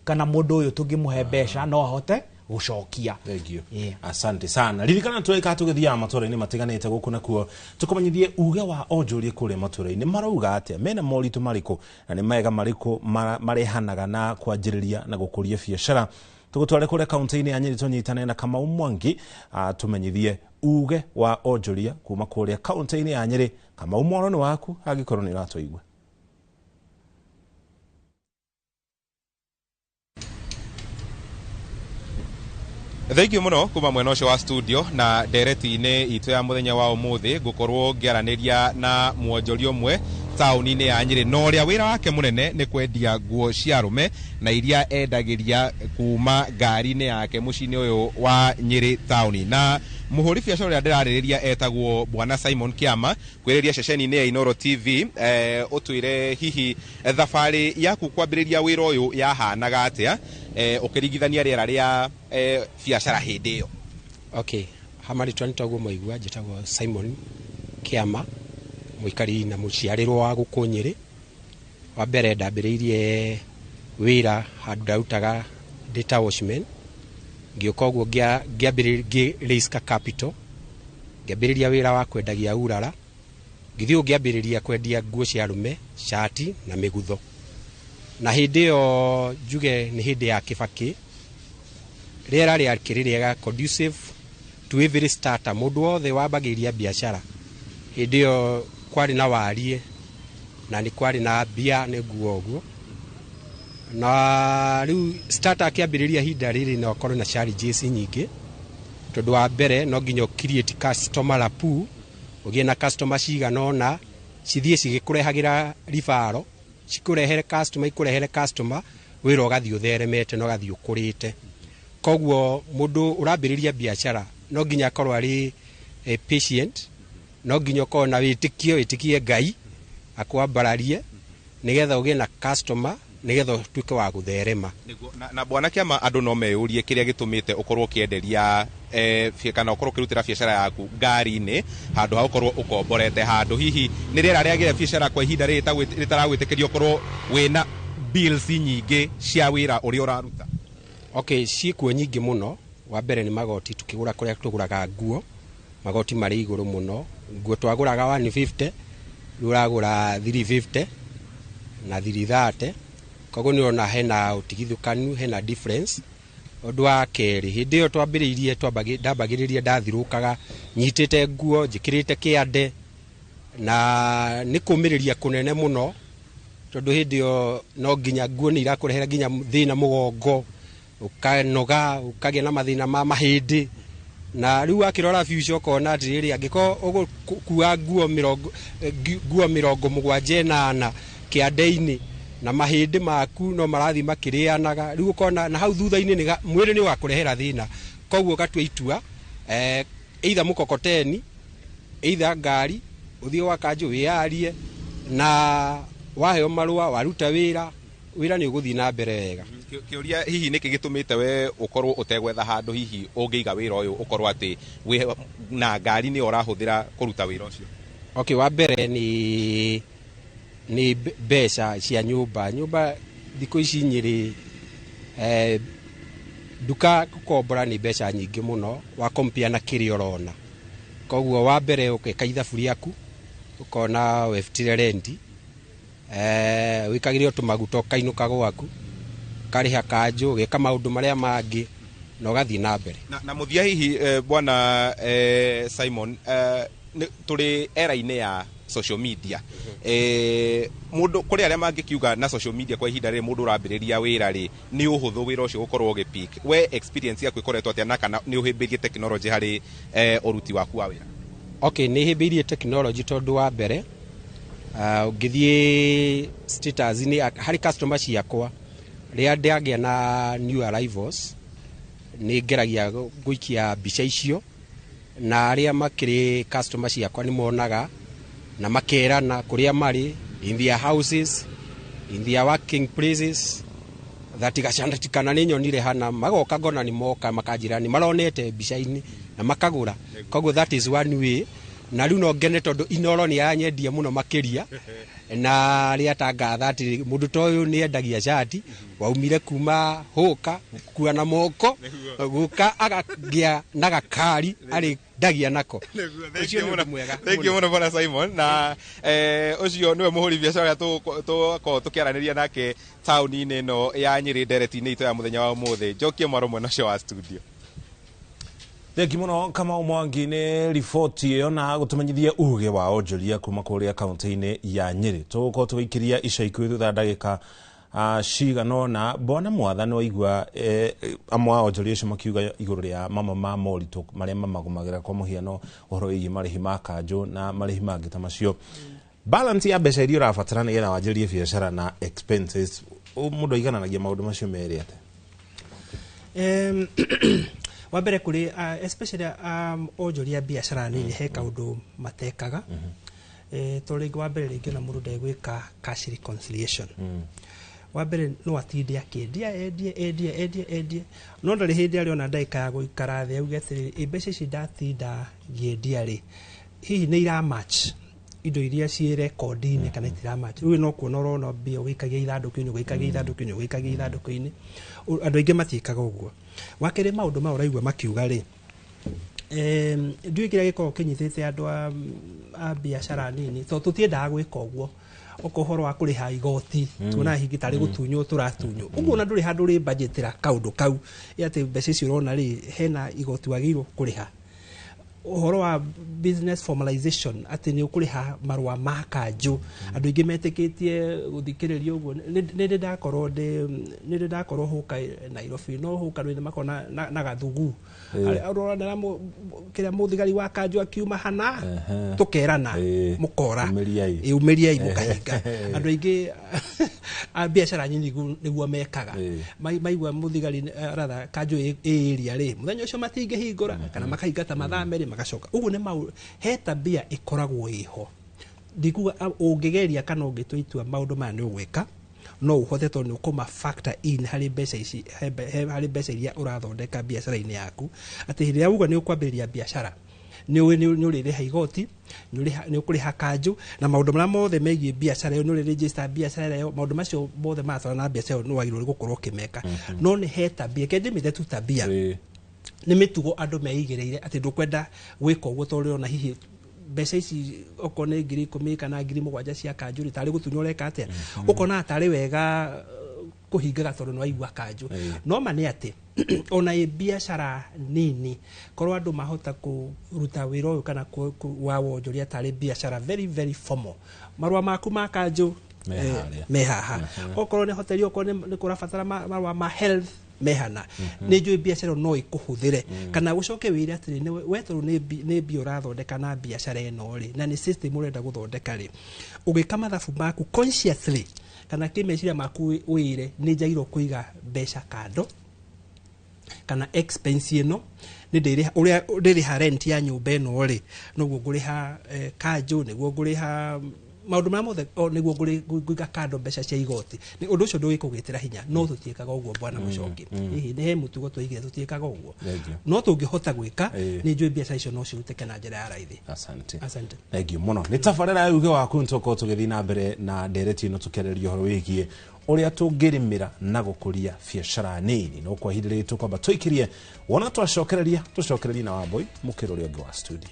kana mundu uyu tungimuhe besha no ahote gucokia. Thank you. Asante sana. Ririkana tweka tugithia matura-ini matiganite guku nakuo tukumanyithie uge wa onjoria kure matura-ini marauga atia mena moritu mariku na ni mega mariku marehanaga na kwanjiriria na gukuria biashara tugutware kure kaunti-ini ya Nyeri tunyitane na Kamau Mwangi tumenyithie uge wa onjoria kuma kure kaunti-ini ya Nyeri. Kamau mwono ni waku agikorwo ni ratoigwa. Thank you muno kuma mwena ucio wa studio na ndereti-ini itu ya muthenya wa umuthi gukorwo ngiaraniria na mwonjoria umwe tauni-ini ya Nyeri no ria wira wake munene ni kwendia nguo cia rume na iria endagiria kuma ngari-ini yake mucini uyu wa Nyeri tauni na muhuri biashara uria ndiraririria etagwo Bwana Simon Kiama kwiriria ceceni-ini ya Inoro TV utwire hihi thafari yaku kwambiriria wira uyu yahanaga atia ukiringithania riera ria biashara hindi iyo. Okay, hamari twanitagwo moigwa njitagwo Simon Kiama muikari na muciarirwo wa guku Nyeri wa mbere ndambiriirie wira handu ndarutaga data watchman ngioka guo ngiambiriria risk capital ngiambiriria wira wa kwendagia urara ngithio ngiambiriria kwendia nguo cia rume shati na migutho na hindi iyo njuge ni hindi ya Kibaki riera ria kiririega conducive to every starter mundu wothe wambagiria biashara hindi iyo kwari na warie na ni kwari na bia ne nguo guo na riu starter akiambiriria hinda riri no korwo na challenges nyingi tondu wa mbere no nginya create customer rapport ugie na customer ciganona cithie cigikurehagira rifaro cikurehere customer wira ugathio theremete no gathio kurite koguo mundu urambiriria biashara no nginya korwo ari patient no nginya korwo na witikie Ngai akwambararie nigetha ugie na customer nigetha tuike wa gutherema na Bwana Kiama andu no meurie kiria gitumite ukorwo kienderia kana ukorwo kirutira biashara yaku ngari-ini handu ha ukorwo ukomborete handu hihi ni riera riagire biashara kwa ihinda ritaragwitikirio ukorwo wina bills nyingi cia wira uria uraruta. Okay, ciikuo nyingi muno wa mbere ni magoti tukigura kuria tuguraga nguo magoti mari iguru muno nguo twaguraga 150 ruragura 350 na 330 koguo ni ona hena utigithukanu hena difference Undu wa keri hindi yo twambiriirie ndambagiriria ndathirukaga nyitite nguo njikirite kiande na ni kumiriria kunene muno tondu hindi yo no nginya nguo ni irakurehera nginya thina mugongo ukanoga ukagia na mathina ma mahindi na riu akirora future kona atiriri angiko ugukua nguo 78 kiande-ini na mahindi maku no marathi makirianaga riu ukona na hau thutha-ini ni mwiri ni ugakurehera thina koguo gatua itua either mukokoteni either ngari uthio wa kanju wiarie na waheo marua waruta wira ni uguthi na mbere wega. Kiuria hihi niki gitumite we ukorwo utegwetha handu hihi ungiiga wira uyu ukorwo ati na ngari ni urahuthira kuruta wira ucio? Okay, wa mbere ni mbeca cia nyumba thikũ ici Nyeri duka kukombora ni mbeca nyingi muno wa compare na kiria urona koguo wa mbere ukeka ithabu riaku ukona wefitire rendi wikagire tumaguta ukainuka gwaku kariha kanju geka maundu maria mangi na ugathi na mbere na muthia hihi bwana Simon turi era-ini ya social media mundu kuri aria mangikiuga na social media kwa ihinda ri mundu urambiriria wira ri ni uhuthu wira ucio gukorwo ugipeak we experience yaku ikoretwo atia na kana ni uhimbirie technology hari uruti waku wa wira? Okay, ni himbirie technology tondu wa mbere ungithie status ni hari customer ciakwa ria ndiagia na new arrivals ni ngeragia guikia mbica icio na aria makiri customer ciakwa ni monaga na makerana kuria mari in their houses, in their working places, that igacandikana ni nyonire hana magoka ngona ni moka makanjira ni maronete mbica-ini na makagura koguo that is one way na riu no ngene tondu Inoro ni yanyendia muno makiria na ria tangatha ati mundu toyu ni endagia shati waumire kuma huka kua na moko guka agagia na gakari ari ndagia nako. Thank you muno bwana Simon na ucio niwe muhuri biacara tu tukiaraniria nake tauni-ini no ya Nyeri ndereti-ini itu ya muthenya wa umuthi njokie mwaro mwena ucio wa studio. Thengi muno kama Mwangi ni riboti iyo na gutumenyithia uge wa onjoria kuma kuria kaunti-ini ya Nyeri tugukorwo tugikiria ica ikuhi thutha ndagika cigano na bona mwathani waigua amwe onjoria acio makiuga iguru ria mama ma moritu maria mamagumagira kwa muhiano uhoro wigi marihi ma kanju na marihi mangi ta macio balance ya mbeca iria urabatara nigetha wanjirie biacara na expenses mundu aigananagia maundu macio meri ate? Wa mbere kuri especially onjoria biacara nini he kaundu matekaga toringi wa mbere ringi na mundu ndegwika cash reconciliation wa mbere no atinde akendia endie no ndari hindi ari ona ndaika ya guikara thi auge atiri mbeca ici ndatinda ngiendia ri hihi ni ira match indo iria ci record-ini kana itira match riu no kuona urona mbia wikagia ithanduku-ini wikagia ithanduku-ini andu aingi matiikaga uguo wakere maundu ma uraigua makiuga ri ndiu kiria gikorwo kinyithite andu a biacara nini to tutiendaga gwika uguo ukohoro wa kuriha igoti tuona hingi tari gutunyo turatunyo uguo na nduri handu ri budgetira kaundu kau ati mbeca icio urona ri hena igoti wagirwo kuriha uhoro wa business formalization ati ni ukuriha marua ma kanju andu ingi metikitie guthikiriria uguo ni ndakorwo huka Nairobi no huka ni makona na gathugu arora kiria muthigari wa kanju akiuma hana tukerana mukora umiriai mukahinga andu ingi a biacara nyinyi niguo mekaga maigua muthigari rather kanju area ri muthenya ucio matingihingura kana makaingata mathaa meri magacoka uguo ni he tabia ikoragwo iho ndikuga ungigeria kana ungitwitua maundu maya ni ugwika no uhote to ni ukoma factor in hari mbeca ici hari mbeca iria urathondeka biacara-ini yaku ati hiria uga ni ukwambiriria biacara ni uririha igoti ni ukuriha kanju na maundu maria mothe megie biacara iyo ni register biacara iyo maundu macio mothe matwara na biacara iyo ni wagirwo gukorwo kimeka no ni he tabia kende mithetu tabia ni mitugo andu meigireire ati ndukwenda gwika uguo tori ona hihi mbeca ici okone 10,000 kana 7,000 cia kanjuri tari gutunyo reka atia ukona atari wega kuhingaga tondu no aigua kanju no mane ati ona biashara nini korwo andu mahota kuruta wira uyu kana wa wonjoria tari biashara very very formal marwa maku ma kanju mehaha okorwo ni hoteli okorwo ni kurabatara marwa ma health mehana ni njui biashara no ikuhuthire kana gucoke wire atiri ni wetoro ni biora thondeka na biashara eno ri na ni system urenda guthondeka ri ugika mathabu maku consciously kana kimeciria maku wire ni njairo kuiga mbeca kando kana expense eno ni ndiri uria ndiriha rent ya nyumba eno ri noguo nguriha kanju niguo nguriha maundu ma mothe niguo nguiga kando mbeca cia igoti ni undu ucio ndugikugitira hinya no tutiekaga uguo bwana Muchoki hihi ni he mutugo twaigire tutiekaga uguo no tungihota gwika ni njui biacara icio no cirutike na njira ya raithi. Asante thank you muno ni tabarira yuge waku ntoko tugithi na mbere na ndereti ino tukereria horo wigie uria tungirimira na gukuria biacara nini no kwa hindire tukwamba twikirie wona twacokereria na Wambui mukiro uri wa studio.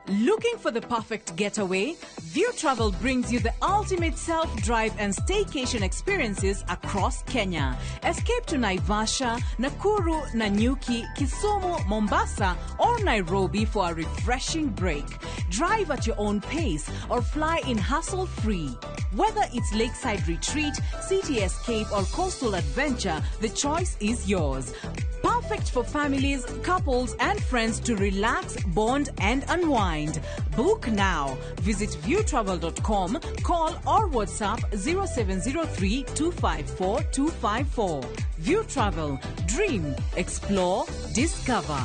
Looking for the perfect getaway? View Travel brings you the ultimate self-drive and staycation experiences across Kenya. Escape to Naivasha, Nakuru, Nanyuki, Kisumu, Mombasa, or Nairobi for a refreshing break. Drive at your own pace or fly in hassle-free. Whether it's lakeside retreat, city escape, or coastal adventure, the choice is yours. Perfect for families, couples, and friends to relax, bond, and unwind. Book now. Visit viewtravel.com, call or WhatsApp 0703 254 254. View Travel. Dream, explore, discover.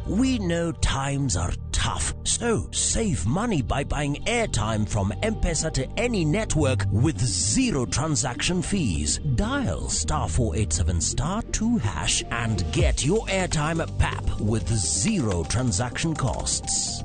We know times are tough, so save money by buying airtime from M-Pesa to any network with zero transaction fees. Dial *487*2# and get your airtime PAP with zero transaction costs.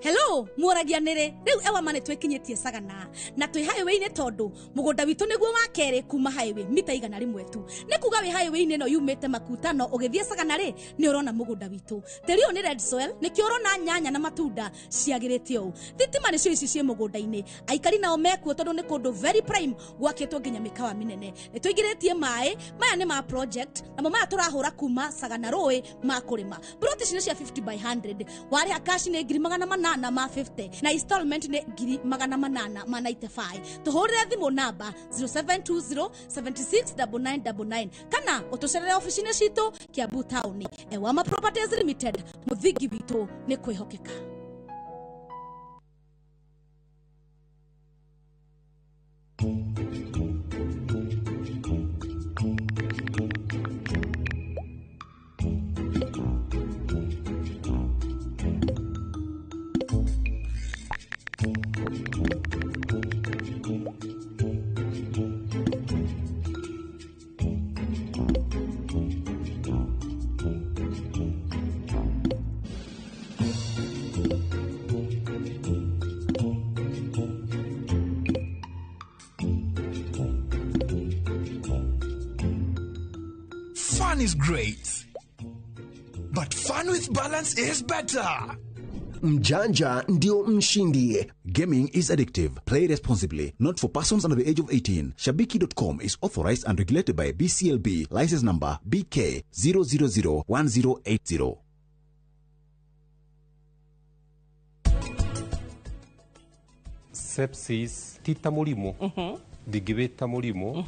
Hello, muoragia nere. Riu ewa mane twekinyetie Sagana. Na twi highway ne tondu mugunda witu niguo wa kere kuma highway mita igana rimwe tu. Ne kuga wi highway ne no yumete makutano ugithie Sagana ri ni urona mugunda witu. Terio ni red soil ni kiorona nyanya na matunda ciagirite u. Thitima ni cio ici cie mugunda-ini. Aikari nao mekuo tondu ni kundu very prime gwakitwo nginya mikawa minene. Ni tuigiritie mai maya ni ma project na mama turahura kuma Sagana roi ma kurima. Broti cine cia 50 by 100. Wari akashi ni ngiri magana manana ma 50 na installment ne ngiri magana manana ma 95. Tuhurire thimu namba 0720 769999 kana utucerere office-ini citu Kiambu Town. Ewama Properties Limited, muthingi witu ni kwihokeka. Fun is great, but fun with balance is better. Mjanja ndio mshindi. Gaming is addictive. Play responsibly. Not for persons under the age of 18. Shabiki.com is authorized and regulated by BCLB. License number BK 0001080. Sepsis tita murimu. Digibeta murimu.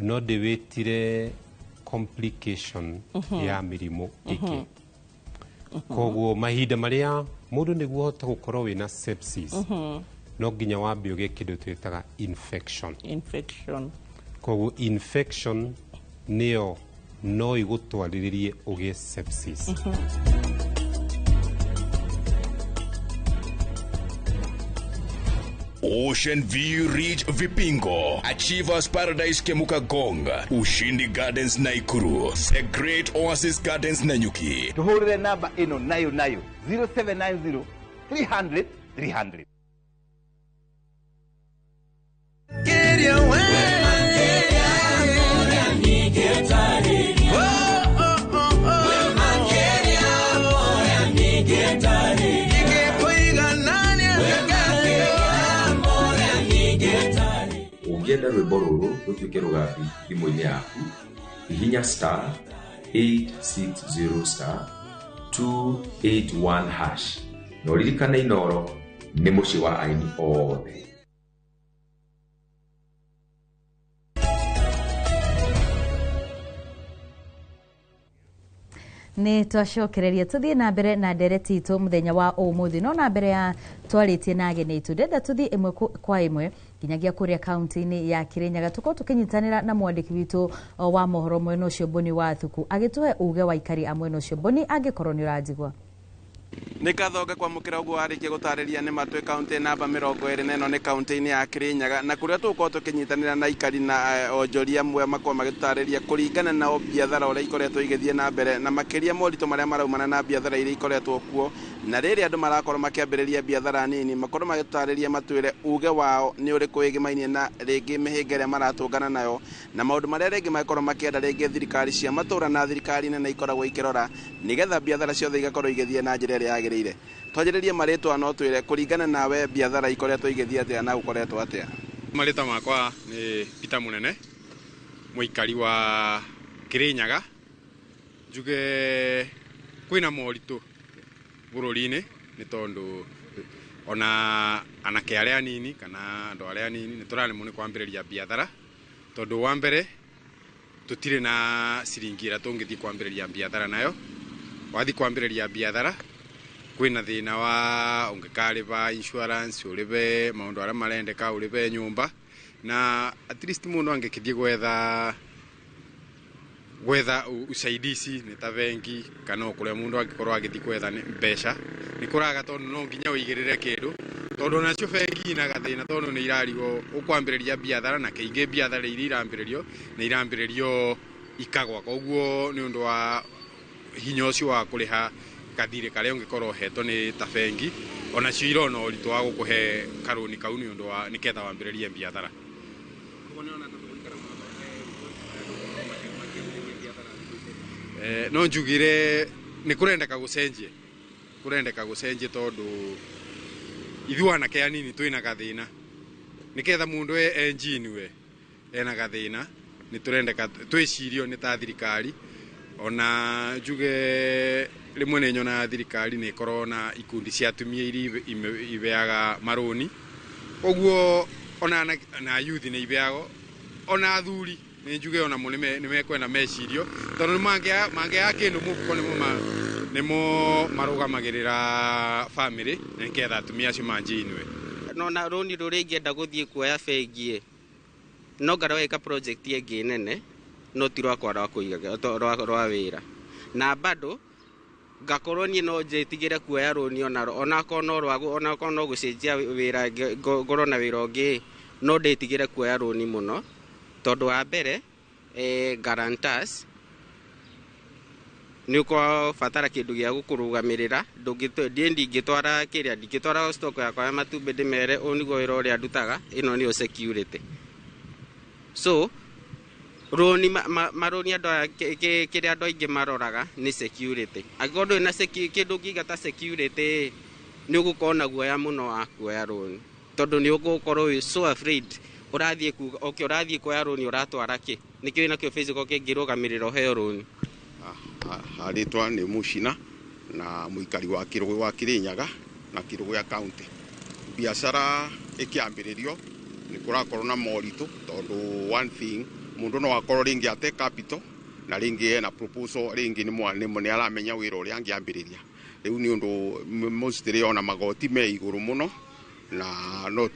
No dewetire complication ya mirimu iki. Koguo mahinda maria mundu niguo hota gukorwo wina sepsis no nginya wambe uge kindu twitaga infection. Koguo infection niyo no igutwariririe uge sepsis. Ocean View Ridge Vipingo, Achievers Paradise Kemuka Gong, Ushindi Gardens Naikuru, The Great Oasis Gardens Nanyuki. Tuhurire namba ino nayo 0790 300 300. ũngĩenda rwĩmbo rũrũ rũtuĩke rũgathi thimũ-inĩ yaku, hihinya *860*281#. Na ũririkane Inooro nĩ mũciĩ wa aini othe. Nĩ twacokereria tuthie na mbere na ndereti itu muthenya wa umuthi no na mbere ya twaritie na ageni itu ndenda tuthie imwe kwa imwe kinyagia kuria kaunti-ini ya Kirinyaga tuko tukinyitanira na mwandiki witu wa mohoro mwena ucio Boni wa Thuku agituhe uge wa ikari amwe no ucio Boni angikorwo ni urajigwa. Nikathoga kwa mukira uguo arikie gutariria ni matwe kaunti namba 20 neno ni kaunti-ini ya Kirinyaga na kuria tuko tukinyitanira na ikari na onjoria amwe makwa magitariria kuringana na biathara uria ikoretwo igithie na mbere na makiria morito maria maraumana na biathara iria ikoretwo kuo na riri andu marakorwo makiambiriria biathara nini makorwo magitariria matwire uge wao ni uriku igimainie na ringi mihinga iria maratungana nayo na maundu maria ringi makorwo makienda ringi thirikari cia matura na thirikari nene ikoragwo ikirora nigetha biathara ciothe igakorwo igithie na njira iria yagiriire. Twajiririe maritwa no twire kuringana nawe biathara ikoretwo igithie atia na ukoretwo atia. Marita makwa ni Peter Munene muikari wa Kirinyaga njuge kwina moritu bururi-ini ni tondu ona anake aria nini kana andu aria nini ni turaremwo ni kwambiriria biathara tondu wa mbere tutire na siringi ira tungithii kwambiriria biathara nayo wathi kwambiriria biathara kwina thina wa ungikariba insurance uribe maundu aria marendeka uribe nyumba na at least mundu angikithie gwetha usaidizi ni ta bengi kana kuria mundu angikorwo agithii gwetha mbeca ni kuraga tondu no nginya uigirire kindu tondu nacio bengi na gathina tondu ni irarigo ukwambiriria biathara na kaingi biathara iria irambiririo ni irambiririo ikagwa koguo ni undu wa hinya ucio wa kuriha kathire karia ungikorwo heto ni ta bengi ona cio irona uritu wa gukuhe karuni kau ni undu wa niketha wambiririe biathara. No njugire ni kurendeka gucenjie tondu ithuana ke anini twina gathina niketha mundu enjini ena gathina ni turendeka twicirio ni ta thirikari ona njuge rimwe ni nyona thirikari ni korona ikundi cia atumia iri ibeaga maroni oguo ona na youth ni ibeago ona athuri ni njuge ona mulime ni mekwenda mecirio tondu mange kindu muko nimo marugamagirira family niketha atumia acio manjinwe no na roni ruri ingenda guthie kuoya bengi no ngara weka project yengi nene no ti rwakwa rwa kuiga rwa wira na bado ngakorwo ni no njetigire kuoya roni ona kono gucenjia wira ngoro na wira ungi no ndetigire kuoya roni muno tondu wa mbere guarantors ni uko fatara kindu gia gukurugamirira ndingitwara kiria ndingitwara stock yakwa ya matumbi ndimere unigo wira uria ndutaga ino ni security so roni maroni andu kiria andu aingi maroraga ni security agondo na kindu gigata security ni ugukona guoya muno wa kuoya roni tondu ni ugukorwo so afraid urathie kuoya roni uratwara ki nikio ina kio physical kingirugamirira heo roni. Haritwa ni Mucina na muikari wa Kirugu wa Kirinyaga na Kirugu ya county. Biashara ikiambiririo ni kurakorwo na moritu tondu one thing mundu no akorwo ringi ate capital na ringi na proposal ringi ni aramenya wira uria angiambiriria riu ni undu mostly ona magoti me iguru muno na no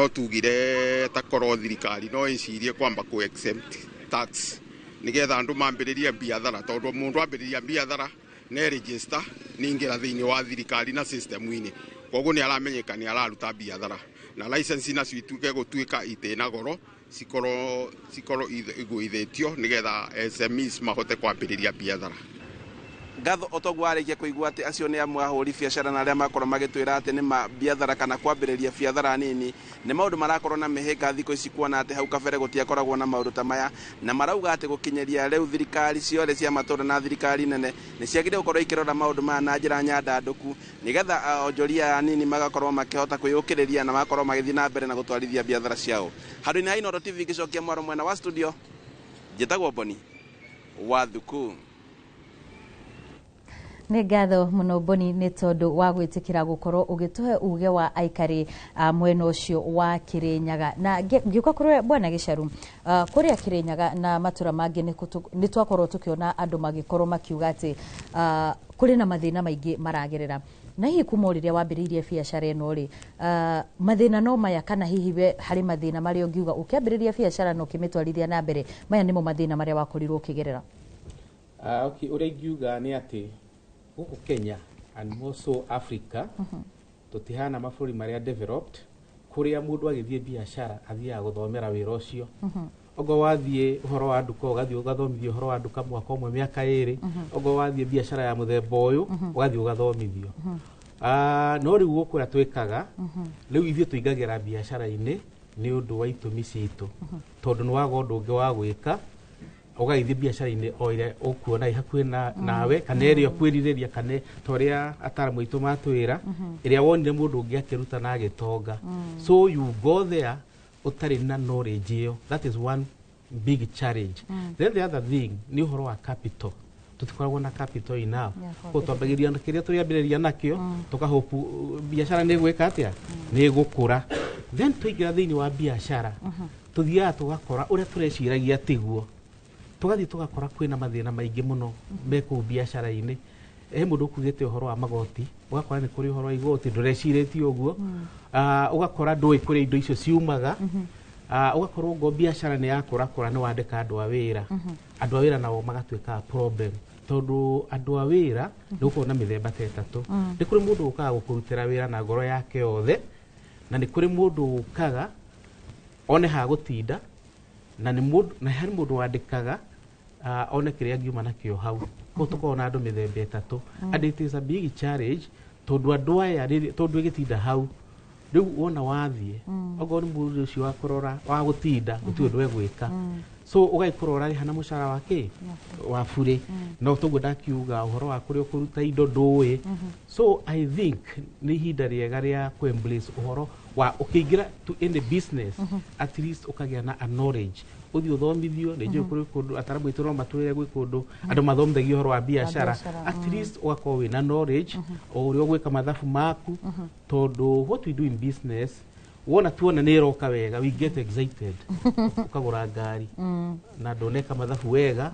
tugire takorwo thirikari no icirie kwamba ku exempt tax nigetha andu mambiririe biathara tondu mundu ambiriria biathara ne register ningira thiini wa thirikari na system ini koguo ni aramenyeka ni araruta biathara na license na cituke gutuika itena goro cikoro igwithitio nigetha SMEs mahote kwambiriria biathara. ngatho otogu warikia kuigua ati acio ni amwe ahuri biacara na aria makorwo magitwira ati ni biathara kana kwambiriria biathara nini ni maundu marakorwo na mihinga thiko ici kuona ati hau kabere gutiakoragwo na maundu ta maya na marauga ati gukinyeria riu thirikari ciothe cia matura na thirikari nene ni ciagire gukorwo ikirora maundu maya na njira nyandanduku nigetha onjoria anini magakorwo makihota kwiyukiriria na magakorwo magithii na mbere na gutwarithia biathara ciao. Handu-ini ha Inooro TV gicokia mwaro mwena wa studio, njitagwo Boni wa Thuku. Nĩ ngatho mũno Boni nĩ tondũ wa gwĩtĩkĩra gũkorwo ũgĩtũhe uge wa aikari mwena ũcio wa Kirinyaga. Na ngĩũka kũrĩ Bwana Gĩcaru, kũrĩa Kirinyaga na matura mangĩ nĩ twakorwo tũkĩona andũ magĩkorwo makiuga atĩ kũrĩ na mathĩna maingĩ maragerera. Na hihi kuma rĩrĩa wambĩrĩirie biacara ĩno rĩ, mathĩna no maya kana hihi we harĩ mathĩna marĩa ũngiuga ũkĩambĩrĩria biacara na ũkĩmĩtwarithia na mbere, maya nĩmo mathĩna marĩa wakorirwo ũkĩgerera? Okay, ũrĩa ingiuga nĩ atĩ gũkũ Kenya and also Africa tutihana mabũrũri marĩa developed kũrĩa mũndũ agĩthiĩ biacara athiaga gũthomera wĩra ũcio. Ogo wathiĩ ũhoro wa nduka ũgathiĩ ũgathomithio ũhoro wa nduka mwaka ũmwe mĩaka ĩrĩ, ogo wathiĩ biacara ya mũthemba ũyũ ũgathiĩ ũgathomithio. No rĩu gũkũ ũrĩa twĩkaga rĩu ithuĩ tũingagĩra biacara-inĩ nĩ ũndũ wa itũmi citũ, tondũ nĩ waga ũndũ ũngĩ wa gwĩka ũgaithie biacara-inĩ o ĩrĩa ũkuona hakuhĩ nawe kana ĩrĩa ũkwĩrirĩria kana ta ũrĩa ataramu aitũ matwĩra ĩrĩa wonire mũndũ ũngĩ akĩruta na agĩtonga. So you go there utarĩ na knowledge ĩyo. That is one big challenge. Then the other thing nĩ ũhoro wa capital. Tutikoragwo na capital enough. Ko twambagĩria kĩrĩa tũrĩambĩrĩria nakĩo tukahopu biacara nĩ gwĩka atĩa nĩ gũkũra. Then tũingĩra thĩinĩ wa biacara tuthiaga tugakora ũrĩa tũreciragia tiguo, tugathiĩ tugakora kwĩna mathĩna maingĩ mũno me kũu biacara-inĩ. He mũndũ ũkugĩte ũhoro wa magoti, ũgakora nĩ kũrĩ ũhoro wa igoti ndũrecirĩtie ũguo, ũgakora ndũĩ kũrĩa indo icio ciumaga, ũgakorwo ngo biacara nĩ yakũrakũra nĩ wandĩka andũ a wĩra. Andũ a wĩra nao magatuĩka problem, tondũ andũ a wĩra nĩ gũkorwo na mĩthemba ta ĩtatũ. Nĩ kũrĩ mũndũ ũkaga gũkũrutĩra wĩra na ngoro yake yothe, na nĩ kũrĩ mũndũ ũkaga one ha gũtinda, na harĩ mũndũ wandĩkaga one kĩrĩa angiuma nakĩo hau. Koguo tũkoragwo na andũ mĩthemba ĩtatũ, and it is a big challenge tondũ andũ aya tondũ ĩgĩtinda hau rĩu wona wathiĩ okorwo nĩ mũndũ ũcio wa kũrora wa gũtinda gũtirĩ ũndũ egwĩka, so ũgagĩkorwo ũrarĩha na mũcara wake wa burĩ. No toguo ndakiuga ũhoro wa kũrĩa ũkũruta indo ndũĩ. So I think nĩ ihinda rĩega rĩa ku-embrace ũhoro wa ũkĩingĩra to any business at least ũkagĩa na a knowledge, ũthiĩ ũthomithio. Nĩ njũĩ kũrĩ kũndũ ataramu aitũ no matwĩre gwĩ kũndũ andũ mathomithagio ũhoro wa biacara, at least ũgakorwo wĩna knowledge o ũrĩa ũgwĩka mathabu maku, tondũ what we do in business wona tuona nĩ ĩroka wega we get excited ũkagũra ngari na ndoneka mathabu wega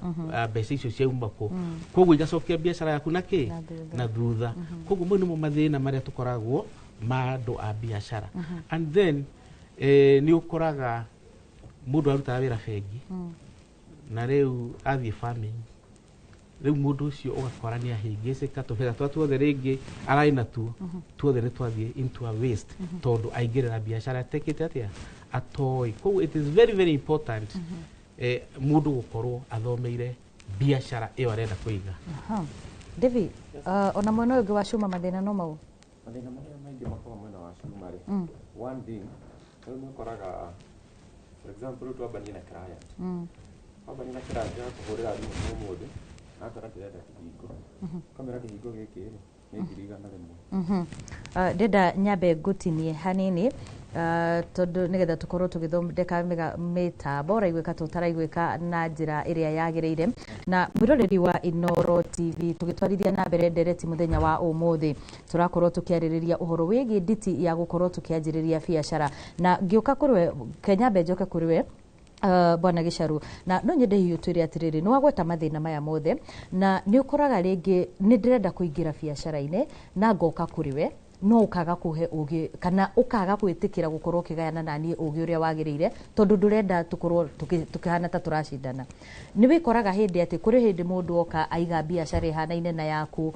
mbeca icio ciauma kũ, koguo igacokia biacara yaku na kĩ na thutha. Koguo mau nĩmo mathĩna marĩa tũkoragwo ma andũ a biacara. And then nĩ ũkoraga mũndũ arutaga wĩra bengi na rĩu athiĩ farming, rĩu mũndũ ũcio ũgakora nĩ ahĩngĩcĩka, tũbĩra twa tuothe rĩngĩ ararĩ natuo tuothe nĩ twathiĩ into a waste tondũ aingĩrĩra biacara atekĩte atĩa atoĩ. Koguo it is very very important mũndũ gũkorwo athomeire biacara ĩyo arenda kũiga. David, ona mwena ũngĩ wa Cuma mathĩna no mau? Mathĩna marĩa maingĩ makoragwo mwena wa Cuma rĩ, one thing rĩu nĩ ũkoraga for example twambanie na client, twambanie na client yakũhũrĩra thimũ ũmũthĩ akorwo ndĩrenda kĩhingo, kamera kĩhingo gĩkĩ rĩ nĩ 100,000. Ndĩrenda nyambe ngũtinie hanini tondũ nĩgetha tũkorwo tũgĩthondeka mĩtambo ũraigwĩka tũtaraigwĩka na njĩra ĩrĩa yagĩrĩire. Na mwĩroreri wa Inooro TV tũgĩtwarithia na mbere ndereti mũthenya wa ũmũthĩ tũrakorwo tũkĩarĩrĩria ũhoro wĩgiĩ nditi ya gũkorwo tũkĩanjĩrĩria biacara. Na ngĩũka kũrĩ we Kenyambe njoke kũrĩ we Bwana Gĩcaru, na no nyende hiyo twĩre atĩrĩrĩ nĩ wagweta mathĩna maya mothe na nĩ ũkoraga rĩngĩ nĩ ndĩrenda kũingĩra biacara-inĩ na ngoka kũrĩ we no ũkaga kũhe ũgĩ kana ũkaga gwĩtĩkĩra gũkorwo ũkĩgayana naniĩ ũgĩ ũrĩa wagĩrĩire tondũ ndũrenda tũkorwo tũkĩhana ta tũracindana. Nĩ wĩkoraga hĩndĩ atĩ kũrĩ hĩndĩ mũndũ oka aiga biacara ĩhanaine na yaku,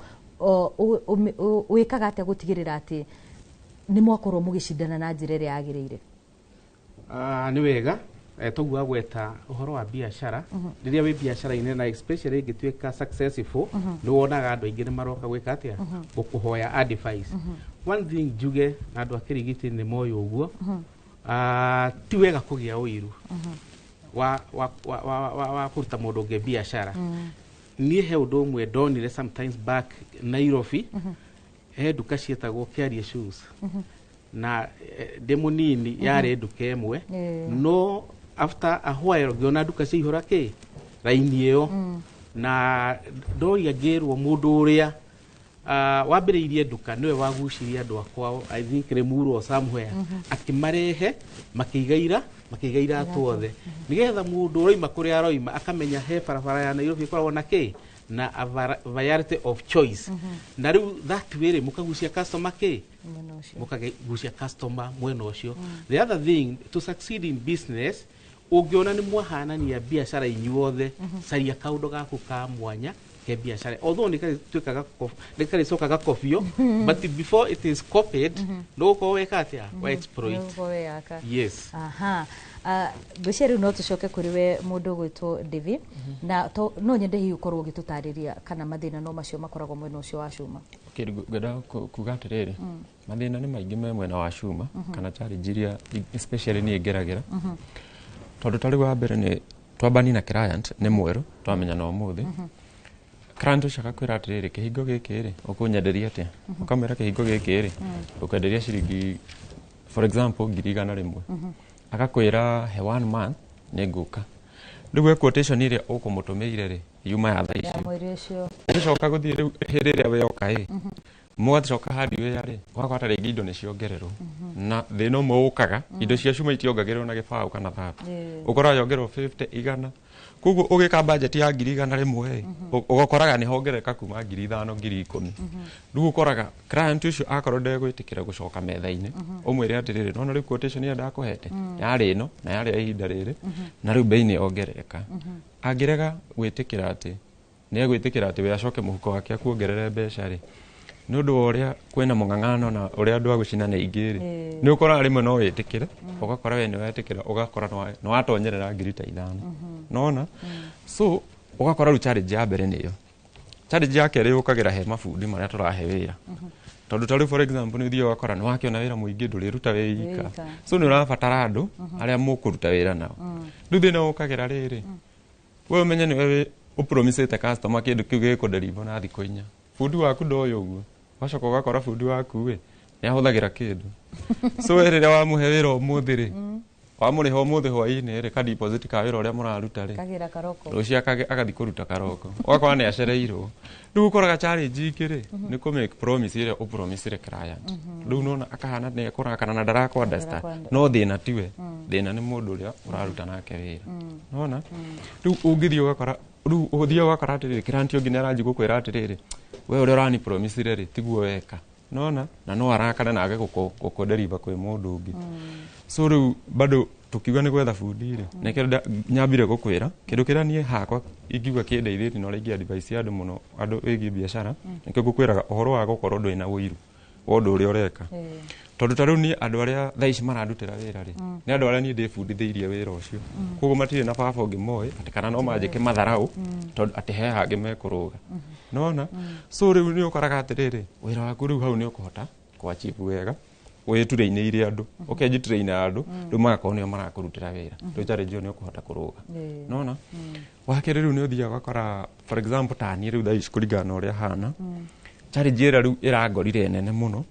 wĩkaga atĩa gũtigĩrĩra atĩ nĩ mwakorwo mũgĩcindana na njĩra ĩrĩa yagĩrĩire? Nĩ wega toguo gweta uhoro wa biashara riria wi biashara-inĩ na especially ingĩtuĩka successful nĩ wonaga andũ aingĩ nĩ maroka gwĩka atĩa gũkũhoya advice. One thing njuge na andũ a Kĩrigiti nĩ moĩ ũguo, ti wega kũgĩa ũiru wa kũruta mũndũ ũngĩ biashara. Niĩ he ũndũ ũmwe ndonire sometimes back Nairobi, he nduka cietagwo Kiarie Shoes na ndĩ mũnini yarĩ nduka ĩmwe, no after a while ngĩona nduka ciaihũra raini ĩyo, na ndoria ngĩrwo mũndũ ũrĩa wambĩrĩirie nduka nĩwe wagucirie andũ akwao, I think Limuru or somewhere, akimarehe makĩiga iratũ othe nĩgetha mũndũ ũroima kũrĩa aroima akamenya he barabara ya Nairobi ĩkoragwo na a variety of choice. Na rĩu that way mũkagucia customer mũkagucia customer mwena ũcio. The other thing, to succeed in business, ũngĩona nĩ mwahanania biashara inyuothe, caria kaũndũ gaku ka mwanya ke biashara, although nĩkarĩcokaga kobio, but before it is copied no ũkorwo weka atĩa wa exploit. Yes. Ngwĩciria rĩu no tũcoke kũrĩ we mũndũ gwĩtwo Devi, na no nyende hihi ũkorwo ũgĩtũtarĩria kana mathĩna no macio makoragwo mwena ũcio wa Cuma. Ngwenda kuga atĩrĩrĩ, mathĩna nĩ maingĩ me mwena wa Cuma kana challenge iria especially niĩ ngeragĩra, tondũ tarĩ wa mbere nĩ twambani na client nĩ mwerũ twamenya no mũthĩ, client ũcio akakwĩra atĩrĩrĩ, kĩhingo gĩkĩ rĩ ũkũnyenderia atĩa? Ũkamwĩra kĩhingo gĩkĩ rĩ ũkwenderia ciringi for example 100,000, akakwĩra he 1 month nĩ ngũka. Rĩu quotation iria ũkũmũtũmĩire rĩ yuma ya thaa icio ũcoka gũthiĩ rĩu hĩndĩ ĩrĩa we oka mũgacoka hardware rĩ ũgakora ta rĩngĩ indo nĩ ciongererwo, na thĩna ũmwe ũkaga indo cia Cuma itiongagĩrĩrwo na gĩbaũ kana thabu, ũkoraga yongererwo 50, 100. Koguo ũgĩka budget ya 100,000 ũgakoraga nĩ hongereka kuma 5,000, 10,000. Rĩu ũkoraga client ũcio akorwo ndegwĩtĩkĩra gũcoka metha-inĩ ũmwĩre atĩrĩrĩ, nona rĩu quotation ĩyo ndakũhete yarĩ ĩno na yarĩ ya ihinda rĩrĩ na rĩu bei nĩ yongereka. Angĩrega gwĩtĩkĩra atĩ nĩ egwĩtĩkĩra atĩ we acoke mũhuko wake akuongerere mbeca rĩ, nĩ ũndũ wa ũrĩa kwĩna mũng'ang'ano na ũrĩa andũ a gũcina nĩ aingĩ rĩ, nĩ ũkoraga rĩmwe no wĩtĩkĩre, ũgakora we nĩ wetĩkĩra, ũgakora nĩ watonyerera 5,000. Nona so ũgakora rĩu challenge ya mbere nĩyo. Challenge ya kerĩ yũkagĩra he mabundi marĩa tũrahe wĩra, tondũ tarĩ for example nĩ ũthiĩ ũgakora nĩ wakĩona wĩra mũingĩ ndũrĩruta wĩ ika, so nĩ ũrabatara andũ arĩa mũkũruta wĩra nao. Rĩu thĩna ũkagĩra rĩrĩ, we ũmenye nĩ we ũpromisĩte customer kĩndũ kĩu gĩkũnderivo na thikũ 4, bundi waku ndoĩ ũguo, wacoka ũgakora bundi waku nĩ ahũthagĩra kĩndũ. So we rĩrĩa wamũhe wĩra ũmũthĩ rĩ, wamũrĩha ũmũthĩ hwaĩ-inĩ rĩ ka deposit ka wĩra ũrĩa mũraruta rĩ, rũciũ agathiĩ kũruta karoko, ũgakora nĩ acereirwo. Rĩu ũkoraga challenge ingĩ rĩ nĩ kũ make promise ĩrĩa ũpromisire client. Rĩu nona akahana nĩ ekũrakana na ndarakwa understand, no thĩna tiwe, thĩna nĩ mũndũ ũrĩa ũraruta nake wĩra. Nona rĩu ũngĩthiĩ ũgakora, rĩu ũgũthiĩ ũgakora atĩrĩrĩ client ũngĩ nĩ aranji gũkwĩra atĩrĩrĩ, we ũrĩa ũrani promisire rĩ tiguo weka. Nona na no arakana na age gũkũnderiva kwĩ mũndũ ũngĩ. So rĩu bado tukiuga nĩ gwetha bundi rĩ, nĩkĩo nyambire gũkwĩra kĩndũ kĩrĩa niĩ hakwa ingiuga kĩndeithĩtie na ũrĩa ingĩ-advise andũ mũno, andũ wĩgiĩ biacara, nĩkĩo ngũkwĩraga ũhoro wa gũkorwo ndũrĩ na ũiru wa ũndũ ũrĩa ũreka. Tondũ ta rĩu niĩ andũ arĩa thaa ici marandutĩra wĩra rĩ nĩ andũ arĩa niĩ ndĩbundithĩirie wĩra ũcio, koguo matirĩ na baba ũngĩ moĩ atĩ kana no manjĩke matharaũ tondũ atĩ he hangĩ mekũrũga. Nona so rĩu nĩ ũkoraga atĩrĩrĩ, wĩra waku rĩu hau nĩ ũkũhota kũachieve wega wĩturainĩire andũ, ũkenjituraina andũ, rĩu magakorwo nĩo marakũrutĩra wĩra, rĩu challenge ĩyo nĩ ũkũhota kũrũga. Nona wakerĩ rĩu nĩ ũthiaga ũgakora for example ta niĩ rĩu thaa ici kũringana na ũrĩa hana, challenge ĩrĩa rĩu ĩrangorire nene mũno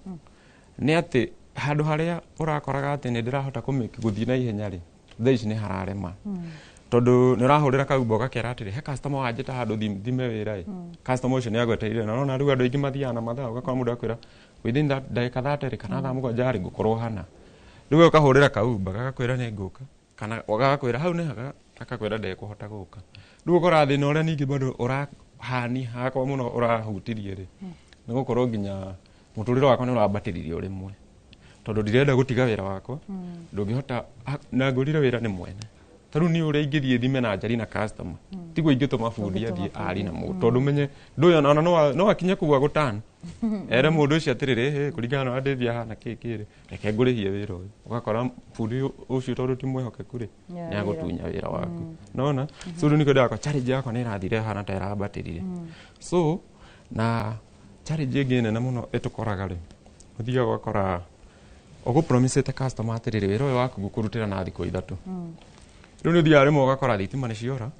nĩ atĩ handũ harĩa ũrakoraga atĩ nĩ ndĩrahota gũthiĩ na ihenya rĩ, thaa ici nĩ hararema. Tondũ nĩ ũrahũrĩra kaumba ũgakera atĩrĩ he customer wanjĩta handũ thime wĩra ĩ, customer ũcio nĩ agweteire, na nona rĩu andũ aingĩ mathiaga na mathaa, ũgakora mũndũ akwĩra within that ndagĩka 30 kana thaa 7 rĩ ngũkorwo hana. Rĩu ũkahũrĩra kaumba gagakwĩra nĩ ngũka, kana gagakwĩra hau nĩ haga, akakwĩra ndekũhota gũka. Rĩu ũkora thĩna ũrĩa ningĩ bado ũrahani hakwa mũno ũrahutirie rĩ, nĩ gũkorwo nginya mũtũrĩre wakwa nĩ ũrambatĩririe ũrĩmwe, tondũ ndirenda gũtiga wĩra wakwa, ndũngĩhota na ngũrire wĩra nĩ mwene. Tarĩu niĩ ũrĩa ingĩthiĩ thime na njari na customer tiguo ingĩtũma bundi athiĩ ari na mũndũ, tondũ menye ndũyona ona no akinye kũu agũtana ere mundu ucio atiriri kuringana na David hana kikiri reke ngurihie wira uyu ugakora fundi ucio tondu ti mwihokeku ri ni agutunya wira waku nona so ndu niko ndako challenge yako ni irathire hana ta irabatirire so na challenge ingine na muno etukoraga ri uthiga gwakora ogu promise te customer atiriri wira uyu waku gukurutira na thiko ithatu riu ni uthiga rimwe ugakora thitima ni ciora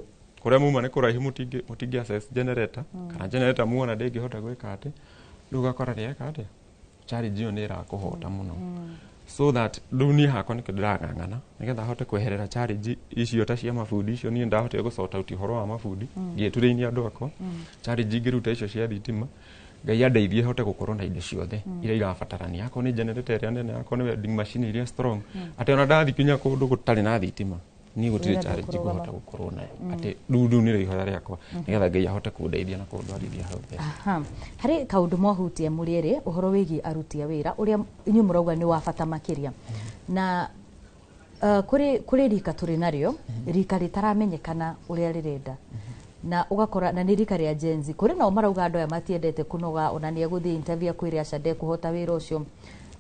kuria muma ni kuraihu mutingi access generator kana generator muona ndingihota gwika ati riu ugakora rieka ati challenge iyo ni irakuhota muno so that duni hakwa ni kidirang'ang'ana nigetha hote kweherera challenge icio ta cia mabundi icio ni ndahote gusota uti horo wa mabundi ngietureinia andu akwa challenge ngiruta icio cia thitima Ngai andeithie hote gukorwo na indo ciothe iria irabatarania akwa ni generator iria nene akwa ni welding machine iria strong ati ona ndathikinya kundu gutari na thitima ni gutire challenge kuhota gukorwo nayo ati ndu ni rihoya riakwa nigetha Ngai ahote kundeithia na kundwarithia hau mbere hari kaundu mohutie murieri uhoro wigi aruti a wira uria inyu murauga ni wa bata makiria na kuri rika turi nario rika ritaramenyekana uria rirenda na ugakora na ni rika ria jenzi kuri na marauga andu aya matiendete kunoga ona ni eguthii interview kwire acade kuhota wira ucio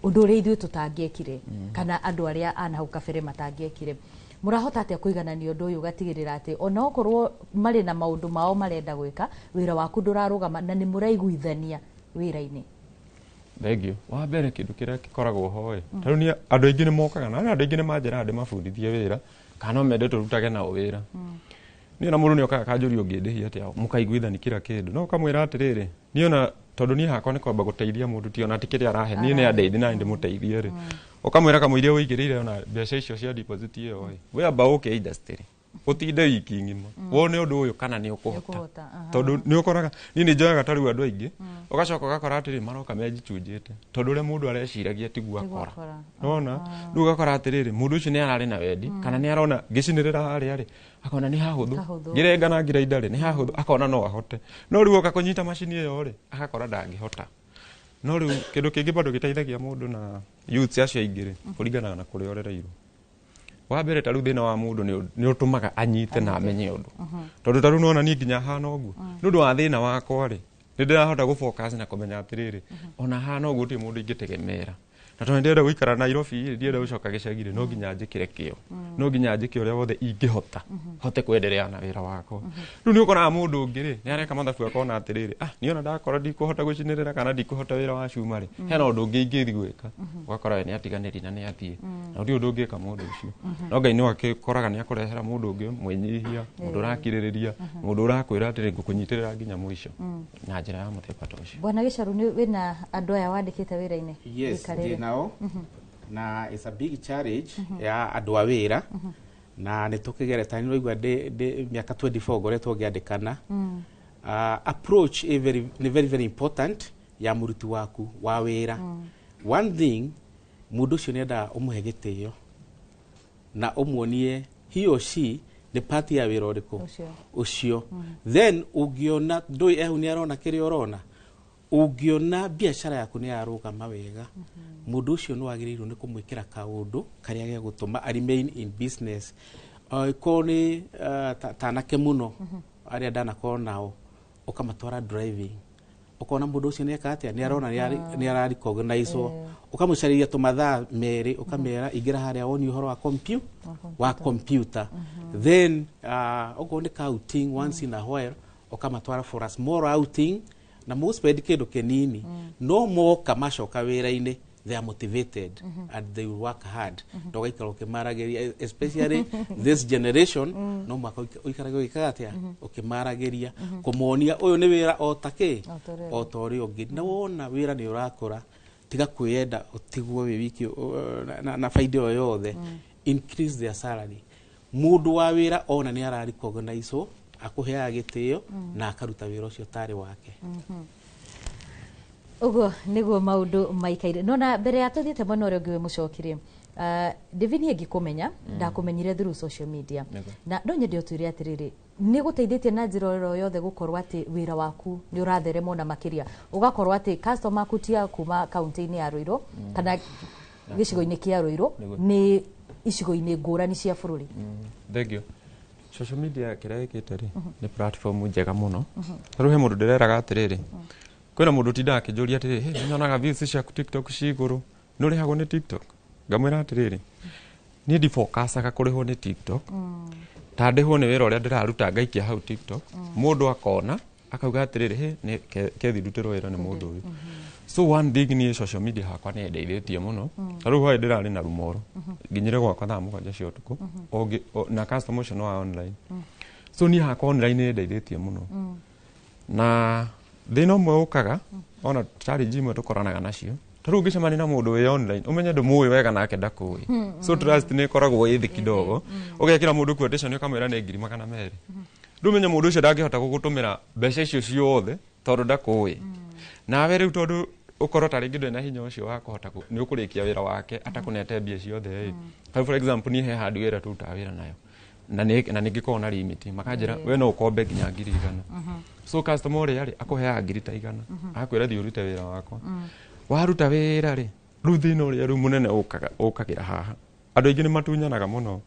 undu uri ithu tutangiekire kana andu aria anahau kabere matangiekire murahota atia kuiganania undu uyu gatigirira ati ona okorwo mari na maundu mao marenda gwika wira waku ndurarugama na ni muraiguithania wira-ini thengio wa mbere kindu kiria gikoragwo hoe taru ni andu aingi ni mokaga na andu aingi ni manjira ndi mabundithie wira kana mende turutage na wira ni na mundu ni okaga kanjuria ungindihia atia mukaiguithani kira kindu no kamwira atiriri ni ona tondu ni hakwa ni kwamba guteithia mundu ti ona tikiri arahe ni ni andeithi na ndi muteithie ri ukamwira kamwiria uigirire ona mbeca icio cia deposit iyo we amba uke industry utinde wiki ngima wone undu uyu kana ni ukuhota tondu ni ukoraga ni njoyaga tariu andu aingi ugacoka ugakora atiri maroka menjitujite tondu ure mundu areciragia tigua akora nona ndu ugakora atiriri mundu ucio ni arari na wendi kana ni arona gicinirira hari ari akona ni hahuthu ngirenga ngira indari ni hahuthu akona no ahote no riu oka kunyita machine iyo ri akakora ndangihota no riu kindu kingi bado giteithagia mundu na youth acio aingiri kuringana na kuria orereirwo wa mbere taru thina wa mundu ni utumaga anyite na amenye undu tondu taru nona ni nginya hana uguo nundu wa thina wakwa ri ni ndirahota gufocus na kumenya atiriri ona hana uguo ti mundu ingitegemera na tondu ndirenda guikara Nairobi ndirenda gucoka gicagire no nginya njikire kio no nginya njike uria wothe ingihota hote kuendelea na wira wako riu ni ukora mundu ngiri ni areka mathabu akona atiriri ni ona ndakora ndikuhota gucinirira kana ndikuhota wira wa cuma ri hena undu ungi ingithi gwika ugakora ni atiganiri na ni athie na ndi undu ungika mundu ucio no Ngai no akikoraga ni akurehera mundu ungi mwenyihia mundu urakiririria mundu urakwira atiri ngukunyitirira nginya mwisho na njira ya muthemba ta ucio Bwana Gicaru ni wina andu aya wandikite wira-ini nao na it's a big challenge ya andu a wira na ni tukigeretani no igwa de miaka 24 goretwo ngiandikana approach is very important ya muruti waku wa wira one thing mundu ucio nenda umuhe gitio na umuonie he or she the party ya wira uriko ucio then ungiona ndoi ehu ni arona kiri orona ungiona biashara yaku ni yarugama wega mundu ucio no agirirwo ni kumwikira kaundu karia ge gutuma remain in business ikoni tanake muno aria ndanakorwo nao ukamatwara driving ukona mundu ucio ni akatia ni arona ni arari recognize ukamucariria tumathaa meri ukamera igira haria woni uhoro wa computer then uko ni outing once in a while ukamatwara for a small outing na most kindu kinini no moka macoka wira-ini they are motivated and they work hard ndogaikara ukimarageria especially this generation no mwaka uikaraga wikatia ukimarageria kumuonia uyu ni wira otake otori ungi na wona wira ni urakura tiga kwenda utigwo wi wiki na faida yo yothe increase their salary mundu wa wira ona ni arari recognize akuhea gitio na akaruta wira ucio tari wake ugo niguo maundu maikaire nona mbere ya tuthiete mwena uria ungi wi mucokirie David ni ngikumenya ndakumenyire through social media na no nyende utwire atiriri ni guteithĩtie na njĩra oro yothe gukorwo ati wira waku ni uratherema na makiria ugakorwo ati customer kutia kuma county-ini ya Ruiru kana gicigo-ini kia Ruiru ni icigo-ini ngũrani cia bururi thengio social media kira ikite ri ni platform njega muno riu he mundu ndireraga atiriri kwena mundu tinda akinjuria atiri hey nyonaga views ciaku TikTok ciguru nurihagwo ni TikTok ngamwira atiriri ni ndi focusaga kurihwo ni TikTok ta ndihwo ni wira uria ndiraruta ngaikia hau TikTok mundu akona akauga atiriri hey ni kethi ndutiro wira ni mundu uyu so one thing ni social media hakwa ni ndeithĩtie muno riu hwa ndirari na rumoro nginyire gwakwa thaa mũgwanja cia ũtukũ na customer ũcio no wa online so ni hakwa online ni ndeithĩtie muno na thĩna ũmwe ũkaga ona challenge imwe tũkoranaga nacio ta rĩu ũngĩcemania na mũndũ wĩ online ũmenye ndũmũĩ wega nake ndakũĩ so trust nĩ ĩkoragwo ĩthĩ kidogo ũgekĩra mũndũ quotation ũkamwĩra nĩ 200 rĩu menye mũndũ ũcio ndangĩhota gũgũtũmĩra mbeca icio ciothe tondũ ndakũĩ nawe rĩu tondũ ukorwo ta rĩngĩ ndwĩ na hinya ũcio wa kũhota nĩ ũkũrĩkia wĩra wake atakũnete mbia ciothe for example niĩ he handũ wĩra tũrutaga wĩra nayo na nĩngĩkorwo na limit makanjĩra we no ũkombe nginya 100 so customer ũrĩa rĩ akũheaga 100 akwĩra thiĩ ũrute wĩra wakwa waruta wĩra rĩ rĩu thĩna ũrĩa rĩu mũnene ũkagĩra haha andũ aingĩ nĩ matunyanaga mũno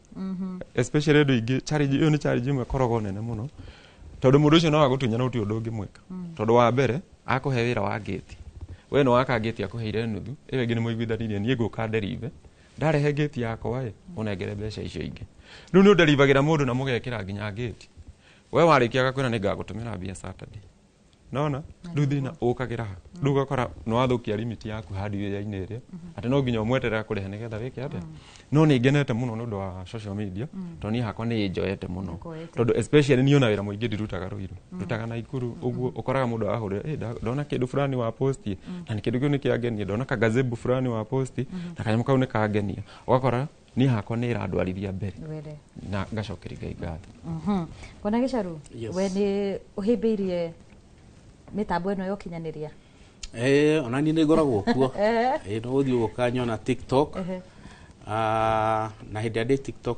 especially andũ aingĩ challenge ĩyo nĩ challenge ĩmwe ĩkoragwo nene mũno tondũ mũndũ ũcio no agũtunyana ũti ũndũ ũngĩmwĩka tondũ wa mbere akũhe wĩra wa ngĩti we no waka ngĩti akũheire nuthu ĩyo ĩngĩ nĩ mũiguithanirie niĩ ngũka derive ndarehe ngĩti yakwa ũnengere mbeca icio ingĩ rĩu nĩ ũnderivagĩra mũndũ na mũgekĩra nginya ngĩti we warĩkia gakwĩra nĩ ngagũtũmĩra mbia Saturday nona rĩu thĩna ũkagĩra ha rĩu ũgakora nĩ wathũkia limit yaku handũ wĩra-inĩ ĩrĩa atĩ no nginya ũmweterera kũrĩha nĩgetha wĩke atĩa no nĩ ngenete mũno nĩ ũndũ wa social media tondũ niĩ hakwa nĩ njoete mũno tondũ especially niĩ ona wĩra mũingĩ ndirutaga Ruiru ndutaga Naikuru ũguo ũkoraga mũndũ ahũrĩra ndona kĩndũ fulani wa post na kĩndũ kĩu nĩ kĩangenia ndona ka gazebo fulani wa post na kanyamũ kau nĩ kangenia ũgakora niĩ hakwa nĩ ĩrandwarithia mbere na ngacokeria Ngai ngatho Bwana Gĩcaru we nĩ ũhĩmbĩirie mitambo ĩno ya ũkinyanĩria ona niĩ nĩ ngoragwo kuo no gũthiĩ ũgũkanyona TikTok na hĩndĩ ndĩ TikTok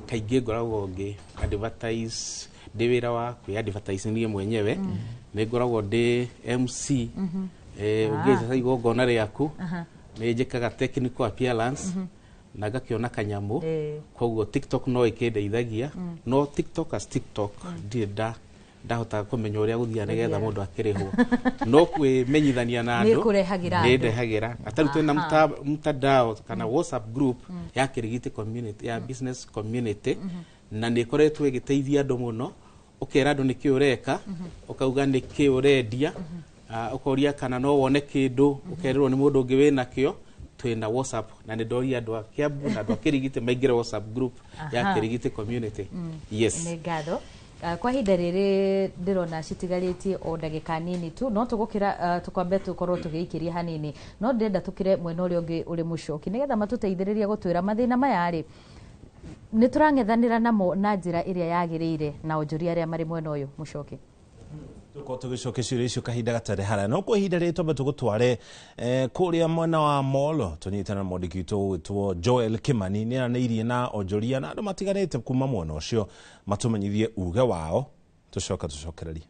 kaingĩ ngoragwo ngĩ advertise ndĩ wĩra wa kwĩ advertise niĩ mwenyewe nĩ ngoragwo ndĩ MC ũngĩca igongona rĩaku nĩ njĩkaga technical appearance na ngakĩona kanyamũ koguo TikTok no ĩkĩndeithagia no TikTok as TikTok ndirĩ ndahotaga kũmenya ũrĩa gũthiĩ nĩgetha mũndũ akĩrĩhwo no kwĩmenyithania na andũ nĩ ndehagĩra atarĩ twĩna mtandao kana WhatsApp group ya Kĩrigiti community ya business community na nĩ ĩkoretwo ĩgĩteithia andũ mũno ũkera andũ nĩkĩ ũreka ũkauga nĩkĩ ũrendia ũkoria kana no wone kĩndũ ũkererwo nĩ mũndũ ũngĩ wĩnakĩo twĩna WhatsApp na nĩ ndoria andũ a Kiambu na andũ a Kĩrigiti maingĩre WhatsApp group ya Kĩrigiti community yes nĩ ngatho kwa ihinda rĩrĩ ndĩrona citigarĩtie o ndagĩka nini tu no tũgũkĩra tũkwambe tũkorwo tũgĩikĩria hanini no ndĩrenda tũkĩre mwena ũrĩa ũngĩ ũrĩ mũcoki nĩgetha matũteithĩrĩrie gũtwĩra mathĩna maya rĩ nĩ tũrang'ethanĩra namo na njĩra ĩrĩa yagĩrĩire na onjoria arĩa marĩ mwena ũyũ mũcoki tuko tugicoke ciũria icio kahinda gatarĩ haraya no kwa ihinda rĩrĩ twambe tũgũtware kũrĩa mwena wa mall tũnyitana na mwandĩki witũ wĩtwo Joel Kimani nĩ aranĩirie na onjoria na andũ matiganĩte kuma mwena ũcio matũmenyithie uge wao tũcokererie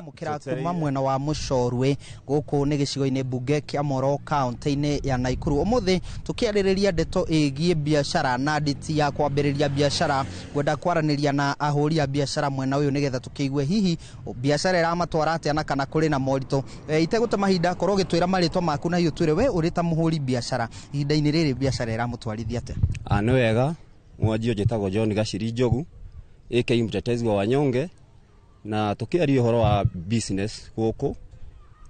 mukira kuma mwena wa Mucorwe guku ni gicigo-inĩ mbunge kĩa Moro kaunti-inĩ ya Naikuru umuthi tukiarĩrĩria ndeto ĩgiĩ biacara na nditi ya kwambĩrĩria biacara gwenda kwaranĩria na ahũri a biacara mwena ũyũ nĩgetha tukĩigue hihi biacara ĩramatwara atĩa na kana kũrĩ na moritũ itegũte mahinda korwo gĩtwĩra marĩtwa maku na hiyo twĩre we ũrĩ ta mũhũri biacara ihinda-inĩ rĩrĩ biacara ĩramũtwarithia atĩa nĩ wega mwanjio njĩtagwo John Gaciri Njogu aka mtetezi wa wanyonge na tukiaria uhoro wa business guku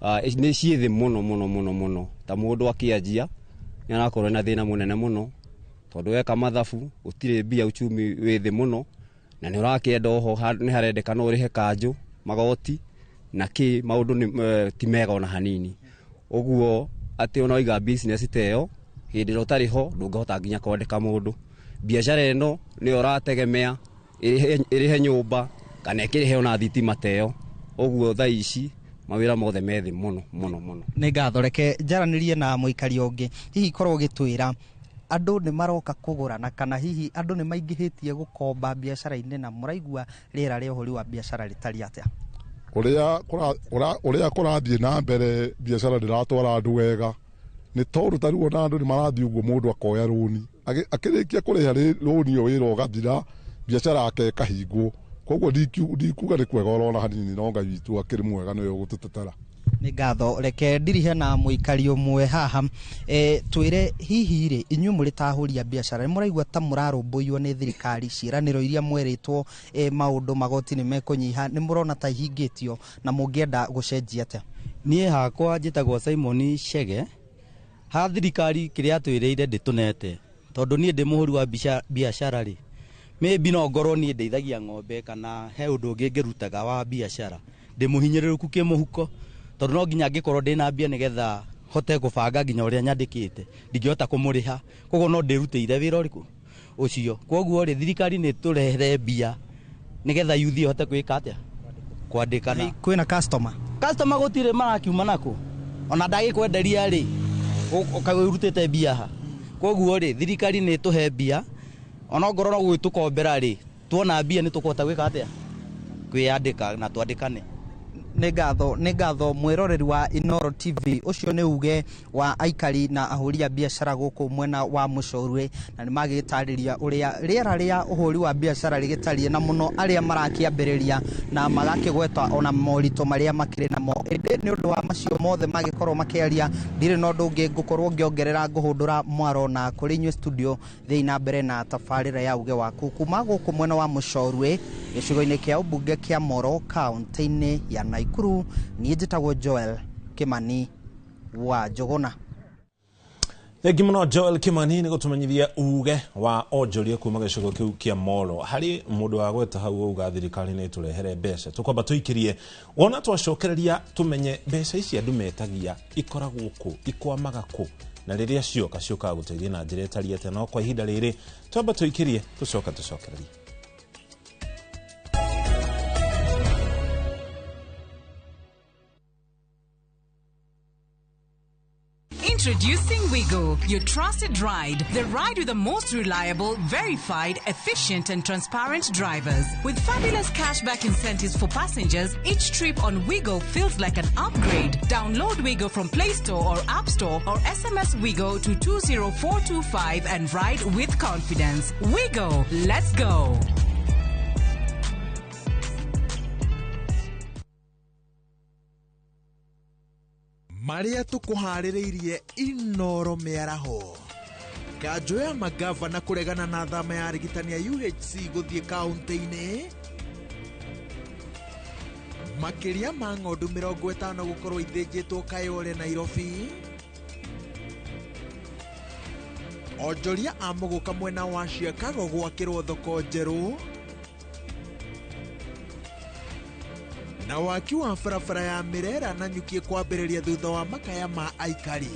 nĩ ciĩthĩ mũno ta mũndũ akĩanjia nĩ arakorwo na thĩna mũnene mũno tondũ weka mathabu ũtirĩ mbia uchumi wĩ thĩ mũno na nĩ ũrakĩenda oho nĩ harendekana ũrĩhe kanjũ magoti na maũndũ ti mega ona hanini ũguo atĩ ona waiga business teyo hĩndĩ ĩrĩa ũtarĩ ho ndũngĩhota nginya kwandĩka mũndũ biacara ĩno nĩ ũrategemea ĩrĩhe nyũmba kana ĩkĩrĩhe ona thitima teyo ũguo thaa ici mawĩra mothe methi mũno nĩ ngathoreke njaranĩrie na mũikari ũngĩ hihi korwo gĩtwĩra andũ nĩ maroka kũgũra na kana hihi andũ nĩ maingĩhĩtie gũkomba biacara-inĩ na mũraigua rĩera rĩa ũhũri wa biacara rĩtari atĩa ũrĩa kũrathiĩ na mbere biacara ndĩratwara andũ wega nĩ tondũ tarĩu ona andũ nĩ marathiĩ ũguo mũndũ akoya rũni akirikia kuriha roni yo wira ugathira biacara yake kahingwo koguo ndikuga ni kwega orona hanini no Ngai witu akiri mwega niwe gututetera nĩ ngatho reke ndirihe na mũikari ũmwe haha twĩre hihi rĩ inyuĩ mũrĩ ta ahũri a biacara nĩ mũraigua ta mũrarũmbũiyo nĩ thirikari ciĩranĩro iria mwerĩtwo maũndũ magoti nĩ mekũnyiha nĩ mũrona ta ihingĩtio na mũngĩenda gũcenjia atĩa? Niĩ hakwa njĩtagwo Simon Chege ha thirikari kĩrĩa twĩrĩire ndĩtũnete tondũ niĩ ndĩ mũhũri wa biacara rĩ maybe no ngorwo niĩ ndeithagia ng'ombe kana he ũndũ ũngĩ ngĩrutaga wa biacara ndĩmũhinyĩrĩrĩku kĩmũhuko tondũ no nginya ngĩkorwo ndĩna mbia nĩgetha hote gũbanga nginya ũrĩa nyandĩkĩte ndingĩhota kũmũrĩha koguo no ndĩrutĩire wĩra ũrĩkũ ũcio koguo rĩ thirikari nĩ tũrehere mbia nĩgetha yuthi hote gwĩka atĩa kwandĩkana kwĩna customer gũtirĩ marakiuma nako ona ndagĩkwenderia rĩ ũkagũrutĩte mbia ha koguo rĩ thirikari nĩ tũhe mbia ona ngorwo no gwĩtũkombera rĩ tuona mbia nĩ tũkũhota gwĩka atĩa kwĩandĩka na twandĩkane. nĩ ngatho mwĩroreri wa Inooro TV ucio nĩ uge wa aikari na ahũri a biacara gũkũ mwena wa Mũcorwe na nĩ magĩtarĩria ũrĩa rĩera rĩa ũhũri wa biacara rĩgĩtariĩ na mũno arĩa marakĩambĩrĩria na magakĩgweta ona moritũ marĩa makĩrĩ namo ĩndĩ nĩ ũndũ wa macio mothe magĩkorwo makĩaria ndirĩ na ũndũ ũngĩ ngũkorwo ngĩongerera ngũhũndũra mwaro na kũrĩ inyuĩ studio thĩinĩ na mbere na tabarĩra ya uge waku kuma gũkũ mwena wa Mũcorwe gĩcigo-inĩ kĩa ũmbunge kĩa Moro kaunti-inĩ ya Naikuru niĩ njĩtagwo Joel Kimani wa Njogona. Thengi mũno Joel Kimani nĩ gũtũmenyithia uge wa onjoria kuma gĩcigo kĩu kĩa Moro harĩ mũndũ wa gweta hau uga thirikari nĩ tũrehere mbeca tũkwamba tũikĩrie wona twacokereria tũmenye mbeca ici andũ metagia ikoragwo kũ ikwamaga kũ na rĩrĩa ciokaga gũteithia na njĩra ĩtariĩ atĩa no kwa ihinda rĩrĩ twamba tũikĩrie tũcokererie. Introducing Wigo, your trusted ride. The ride with the most reliable, verified, efficient and transparent drivers. With fabulous cashback incentives for passengers, each trip on Wigo feels like an upgrade. Download Wigo from Play Store or App Store or SMS Wigo to 20425 and ride with confidence. Wigo, let's go. Maria tukuharĩrĩirie Inooro mĩaraho kanjũ ya magavana kũregana na thama ya arigitani ya UHC gũthiĩ kaunti-inĩ makĩria ma ng'ondu 50 gũkorwo ithĩnjĩtwo Kayole Nairobi onjoria a mũgũka mwena wa Chicago gwakĩrwo thoko njerũ na waki wa barabara ya Mirera na Nyuki kwambĩrĩria thutha wa makaya ma aikari.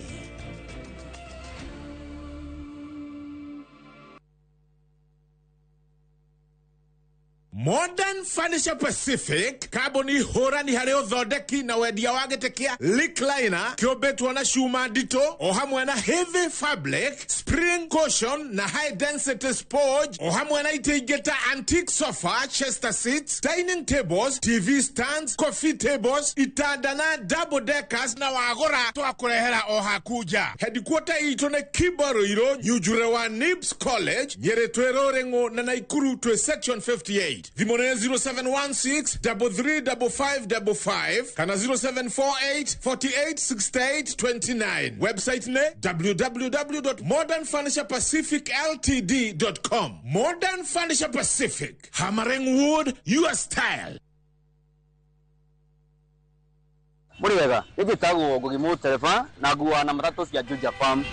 Modern Furniture Pacific kambuni hũrani harĩ ũthondeki na wendia wa gĩtĩ kĩa recliner kĩũmbĩtwo na cuma nditũ o hamwe na heavy fabric, spring cushion na high density sponge o hamwe na itĩ ingĩ ta antique sofa, chester seats, dining tables, TV stands, coffee tables, itanda na double deckers na wagũra twakũrehera o hakuja. Headquarter itũ nĩ Kibaruiro, Nyujure wa Nibs College, Nyeri twĩ Rũrĩng'ũ na Naikuru twĩ section 58. Thimone 0716 335555 kana 0748 486829. Website ne www.modernfurniturepacificltd.com. Modern Furniture Pacific, hammering wood, your style. Muri wega, njĩtagwo Ngugi Mũtereba na nguwa na matatu cia Juja Farm.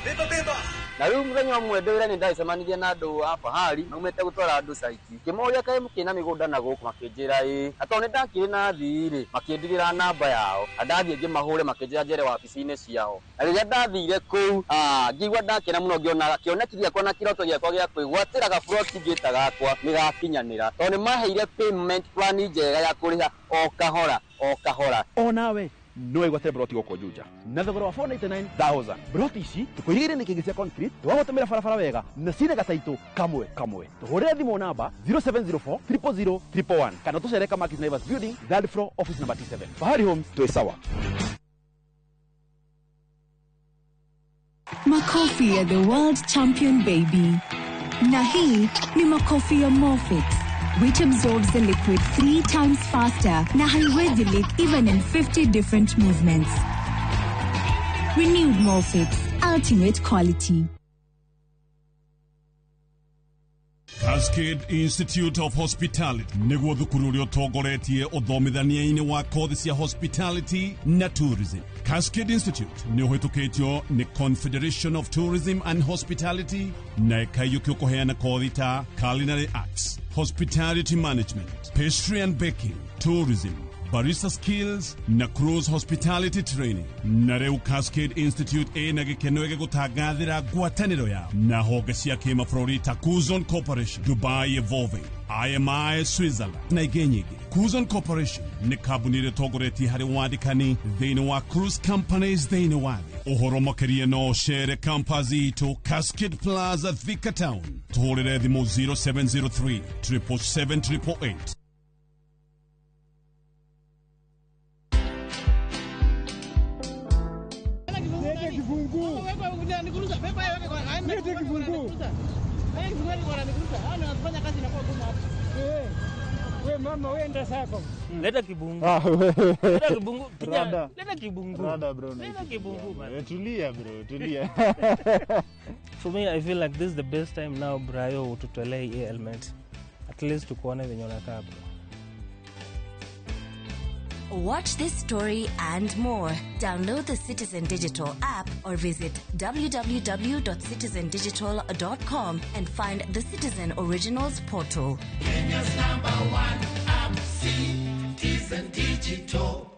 Beba. Na rĩu mũthenya ũmwe ndĩwĩra nĩ ndacemanirie na andũ a Fahari maumĩte gũtwara andũ saiti. Kĩmoria kaĩ mũkĩna mĩgũnda na gũkũ makĩnjĩra atĩ nĩ ndakĩrĩ na thirĩ makĩndigĩra namba yao. Ndathiĩ ngĩmahũre makĩnjĩra njere wabici-inĩ ciao. Na rĩrĩa ndathire kũu ngĩigua ndakena mũno ngĩona kĩoneki gĩakwa na kĩroto gĩakwa gĩa kwĩgwatĩra gaburoti ngĩta gakwa nĩgakinyanĩra. Tondũ nĩ maheire payment plan njega ya kũrĩha o kahora. O nawe no igwate broti goko Juja na thogora wa 499,000. Broti ici tukuirigire nĩ kĩngĩ cia concrete twagũtũmĩra barabara wega na cine gataitũ kamwe tuhũrĩre thimũ namba 0704 000 111 kana tũcere Kamakis Naivas Building, third floor, office number T7. Fahari Homes, twĩ sawa. Makofi ya the world champion baby. Na hii ni makofi ya Morphix, which absorbs the liquid 3 times faster na haiwezi leak even in 50 different movements. Renewed Morphix, ultimate quality. Cascade Institute of Hospitality niguo thukuru uria utongoretie uthomithania-ini wa kothi cia hospitality na tourism. Cascade Institute ni uhitukitio ni Confederation of Tourism and Hospitality na ikaiyukio kuheana kothi ta culinary arts, hospitality management, pastry and baking, tourism, barista skills na cruise hospitality training. Na reu Cascade Institute ina gikeno gya gutangathira ngwataniro yao na honge cia kimabũrũri ta Kuzon Corporation, Dubai Evolving, IMI Switzerland na ingĩ nyingĩ. Kuzon Corporation nĩ kambuni ĩrĩa ĩtongoretie harĩ wandĩkani thĩinĩ wa cruise companies thĩinĩ wa thĩ. Ũhoro makĩria no ũcere campus itũ Cascade Plaza Thika Town, tũhũrĩre thimũ 0703 777 888. Leta kibungu. Leta kibungu. Leta kibungu. Leta kibungu. Tulia bro, tulia. For me, I feel like this is the best time now, Brayo, to tolerate ailment. At least to kuona venye unakaa bro. Watch this story and more. Download the Citizen Digital app or visit www.citizendigital.com and find the Citizen Originals portal. Kenya's #1 app, Citizen Digital.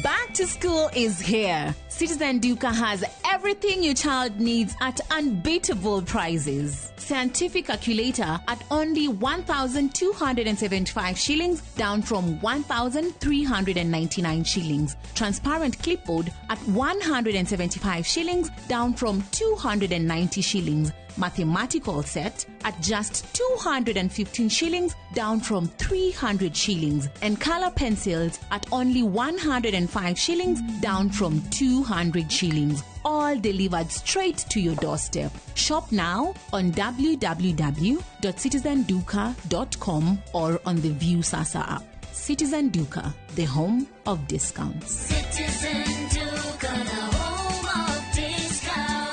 Back to school is here. Citizen Duka has everything your child needs at unbeatable prices. Scientific calculator at only 1,275 shillings, down from 1,399 shillings. Transparent clipboard at 175 shillings, down from 290 shillings. Mathematical set at just 215 shillings, down from 300 shillings. And color pencils at only 105 shillings, down from 200 shillings. All delivered straight to your doorstep. Shop now on www.citizenduka.com or on the View Sasa app. Citizen Duka, the home of discounts. Citizen Duka, the home of discounts.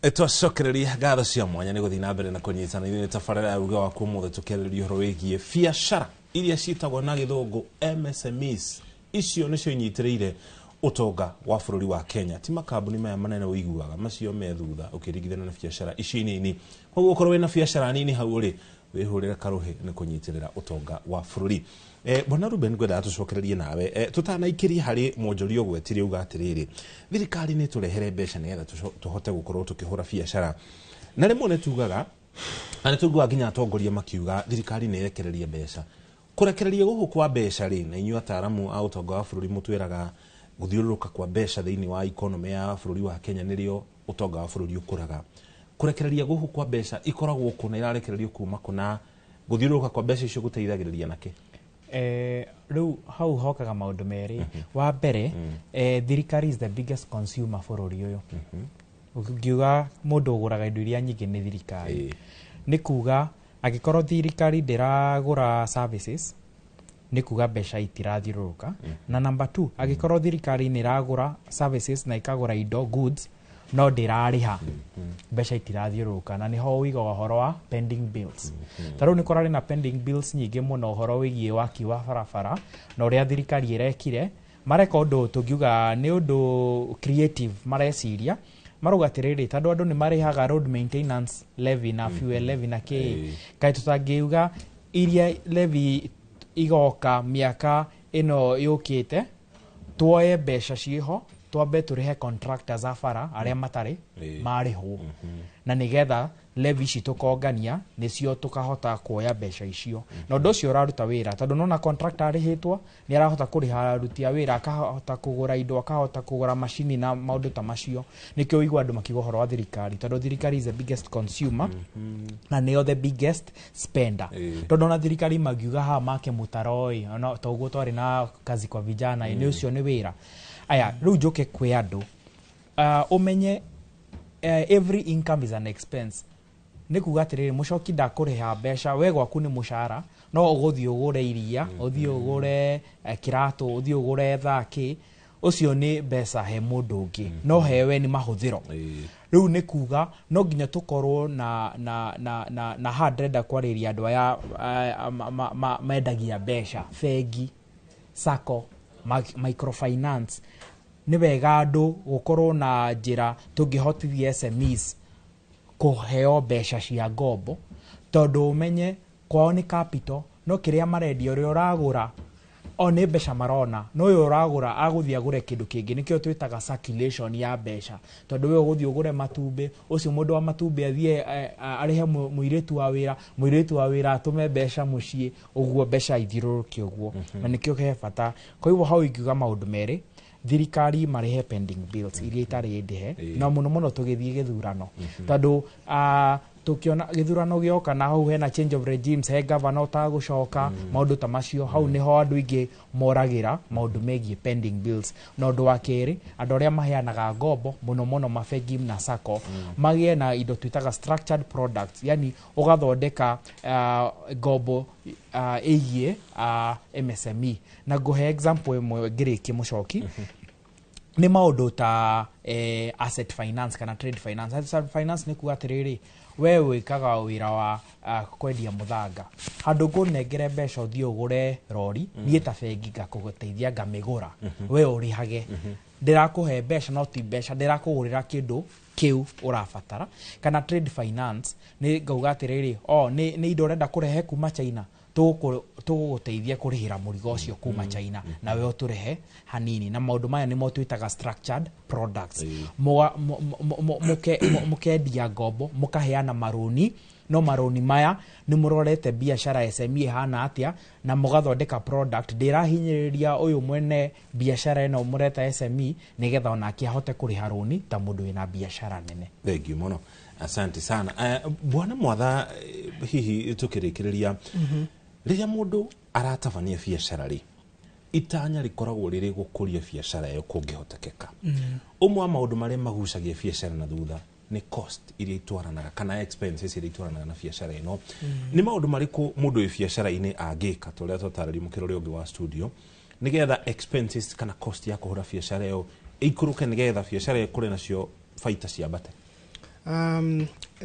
Twacokereria ngatho cia mwanya nĩ gũthiĩ na mbere na kũnyitana ithuĩ nĩ tabarĩra ya uga waku ũmũthĩ tũkĩarĩria ũhoro wĩgiĩ biacara iria ciĩtagwo na gĩthũngũ MSMEs. Icio nĩcio inyitĩrĩire ũtonga wa bũrũri wa Kenya. Ti makambuni maya manene ũiguaga macio me thutha ũkĩringithania na biacara ici nini. Koguo ũkorwo wĩna biacara nini hau ũrĩ wĩhũrĩre karũhĩ nĩ kũnyitĩrĩra ũtonga wa bũrũri. Bwana Ruben ngwendaga tũcokererie nawe tutanaikĩria harĩ mwonjoria ũgwetirie uga atĩrĩrĩ thirikari nĩ tũrehere mbeca nĩgetha tũhote gũkorwo tũkĩhũra biacara na rĩmwe nĩ tugaga na nĩ tũiguaga nginya atongoria makiuga thirikari nĩ ĩrekererie mbeca. Kũrekereria gũkũ kwa mbeca rĩ na inyuĩ ataaramu a ũtonga wa bũrũri mũtwĩraga gũthiũrũrũka kwa mbeca thĩinĩ wa economy ya bũrũri wa Kenya nĩrĩo ũtonga wa bũrũri ũkũraga. Kũrekereria gũkũ kwa mbeca ikoragwo kũ na irarekererio kuma kũna gũthiũrũrũka kwa mbeca icio gũteithagĩrĩria nake? Riu hau hokaga maundu meri. Wa mbere thirikari is the biggest consumer bũrũri ũyũ. Ũngiuga mũndũ ũgũraga indo iria nyingĩ nĩ thirikari. Nĩ kuga angĩkorwo thirikari ndĩragũra services nĩ kuga mbeca itirathiũrũrũka. Na number 2 angĩkorwo thirikari nĩ ĩragũra services na ikagũra indo goods no ndĩrarĩha mbeca itirathiũrũrũka na nĩho ũigaga ũhoro wa pending bills. Tarĩu nĩ kũrarĩ na pending bills nyingĩ mũno ũhoro wĩgiĩ waki wa barabara na ũrĩa thirikari ĩrekire mareka ũndũ tũngiuga nĩ ũndũ creative mareciria maruga atĩrĩrĩ tondũ andũ nĩ marĩhaga road maintenance levy na fuel levy na kaĩ tũtangĩuga iria levy igoka mĩaka ĩno yũkĩte tuoye mbeca ciĩho twambe tũrĩhe contractors a bara arĩa matarĩ marĩhwo na nĩgetha levy ici tukongania nicio tukahota kuoya mbeca icio na undu ucio uraruta wira tondu nona contractor arihitwo ni arahota kuriha aruti a wira akahota kugura indo akahota kugura machine na maundu ta macio nikio igwa andu makiuga horo wa thirikari tondu thirikari is the biggest consumer na neo the biggest spender tondu na thirikari magiuga ha make mutaroi ona toguo twari na kazi kwa vijana ni ucio ni wira aya riu njoke kwi andu umenye every income is an expense nikuga atiriri mucoki ndakuriha mbeca we gwaku ni mushara no uguthii ugure iria uthii ugure kirato uthii ugure thaki ucio ni mbeca he mundu ungi no hewe ni mahuthiro riu nikuga no nginya tukorwo na hard kwariria andu aya mendagia mbeca fegi sako microfinance ni wega andu gukorwo na njira tungihotithia SMEs kuheo mbeca cia ngombo tondu umenye kwao ni capital no kiria marendia uri uragura o ni mbeca marona no uyu uragura aguthia agure kindu kingi nikio twitaga circulation ya mbeca tondu we uguthia ugure matumbi ucio mundu wa matumbi athie arihe muiritu wa wira atume mbeca mucii uguo mbeca ithiruruke uguo na nikio he bata kwa hivyo hau ingiuga maundu meri thirikari marihe pending bills iria itari ndihe na muno tugithie githurano tondu tukiona githurano gioka na hau hena change of regimes he governor utagucoka maundu ta macio hau niho andu ingi moragira maundu megie pending bills na undu wa keri andu aria maheanaga ngombo muno mafegi na sako magie na indo twitaga structured products yani ugathondeka ngombo igie MSME na guhe example imwe ngiriki mucoki ni maundu ta asset finance kana trade finance. Asset finance ni kuga atiriri we wikaga wira wa kwendia muthanga handu ngunengere mbeca uthii ugure rori nie ta bengi ngakuguteithia ngamigura we urihage ndirakuhe mbeca no ti mbeca ndirakugurira kindu kiu urabatara kana trade finance ni ngauga atiriri ni indo urenda kurehe kuma China tuguteithia kurihira murigo ucio kuma China na we uturehe hanini na maundu maya ni mo twitaga structured products mukendia ngombo mukaheana maroni no maroni maya ni murorete biashara SME hana atia na mugathondeka product ndirahinyiriria uyu mwene biashara eno mureta SME nigetha ona akiahote kuriha roni ta mundu wina biashara nene. Thank you muno, asante sana. Bwana Mwatha, hihi tukirikiria riria mundu aratabania biashara ri itanya rikoragwo riri gukuria biashara yo kungihotekeka umwe maundu maria magucagia biashara na thutha ni cost iria itwaranaga kana expenses iria itwaranaga na biashara ino ni maundu mariku mundu wi biashara ini angika turia tutarari mukirori ungi wa studio nigetha expenses kana cost ya kuhura biashara yo ikuruke nigetha biashara ikure nacio faita cia bate.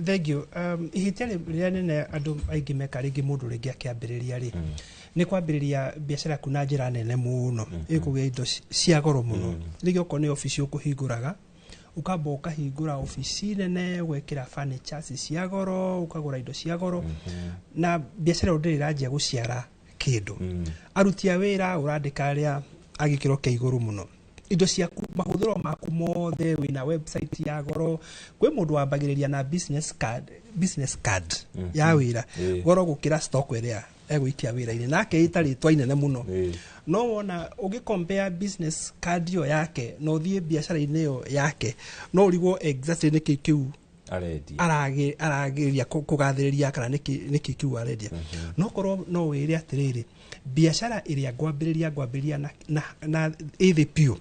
Thank you. Ihitele riria nene andu aingi meka ringi mundu ringi akiambiriria ri ni kwambiriria biashara kuna njira nene muno ikugia indo cia goro muno ringi oko ni ofisi ukuhinguraga ukamba ukahingura ofisi nene gwekira furniture cia goro ukagura indo cia goro na biashara ndiri ranjia guciara kindu aruti a wira urandika aria agikiro ke iguru muno indo ciaku mahuthiro maku mothe wina website ya goro kwe mundu wambagiriria na business card ya wira goro gukira stock iria egwikia wira-ini nake itari twainene muno no wona ugicompare business card yo yake no thie biashara-ini yo yake no urigwo exactly niki kiu aragiria kugathiriria kana niki kiu arendia no korwo no wire atiriri biashara iria ngwambiriria na ithi pio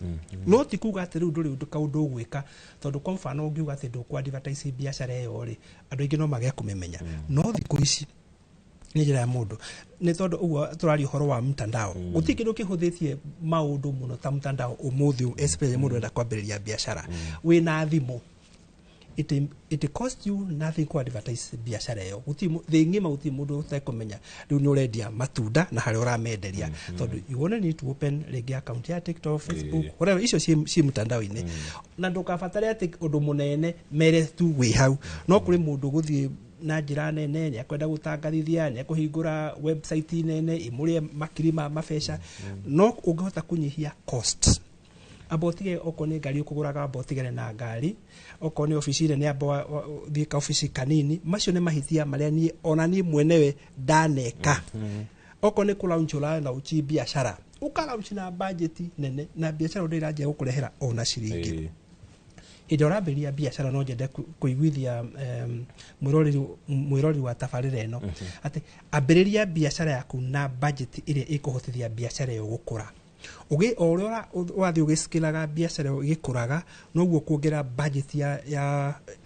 no ti kuga ati riu nduri undu kaundu gwika tondu kwa mfano ngiuga ati ndukwa advertise biashara iyo ri andu ingi no mage kumemenya no thiku ici ni njira ya mundu ni tondu uguo turari horo wa mtandao guti kindu kihuthitie maundu muno ta mtandao umuthi especially mundu enda kwambiriria biashara wina thimu it cost you nothing to advertise biashara yo guti thingi mauti mundu utakumenya riu ni urendia matunda na hari uramenderia tondu you won't need to open regi account ya TikTok, Facebook whatever icio si mtandao-ini na ndukabatare ati undu munene mere tu wi hau no kuri mundu guthie na njira nene ni akwenda gutangathithia ni akuhingura website nene imurie makiri ma mabesha no ungehota kunyihia cost abotige oko ni ngari ukuguraga abotigere na ngari oko ni ofisire ni abo thie ka ofisi kanini macio ni mahithia maria ni ona ni mwenewe ndaneka oko ni kulaunchula na uchi biashara ukalaunchi na budget nene na biashara ndio iraje gukurehera ona ciringi indo rambiria biashara no njende kuiguithia mwirori wa tabarira eno ati ambiriria biashara yaku na budget iria ikuhotithia biashara yo gukura ugi orora wathi ugiskilaga biashara yo igikuraga noguo kuongera budget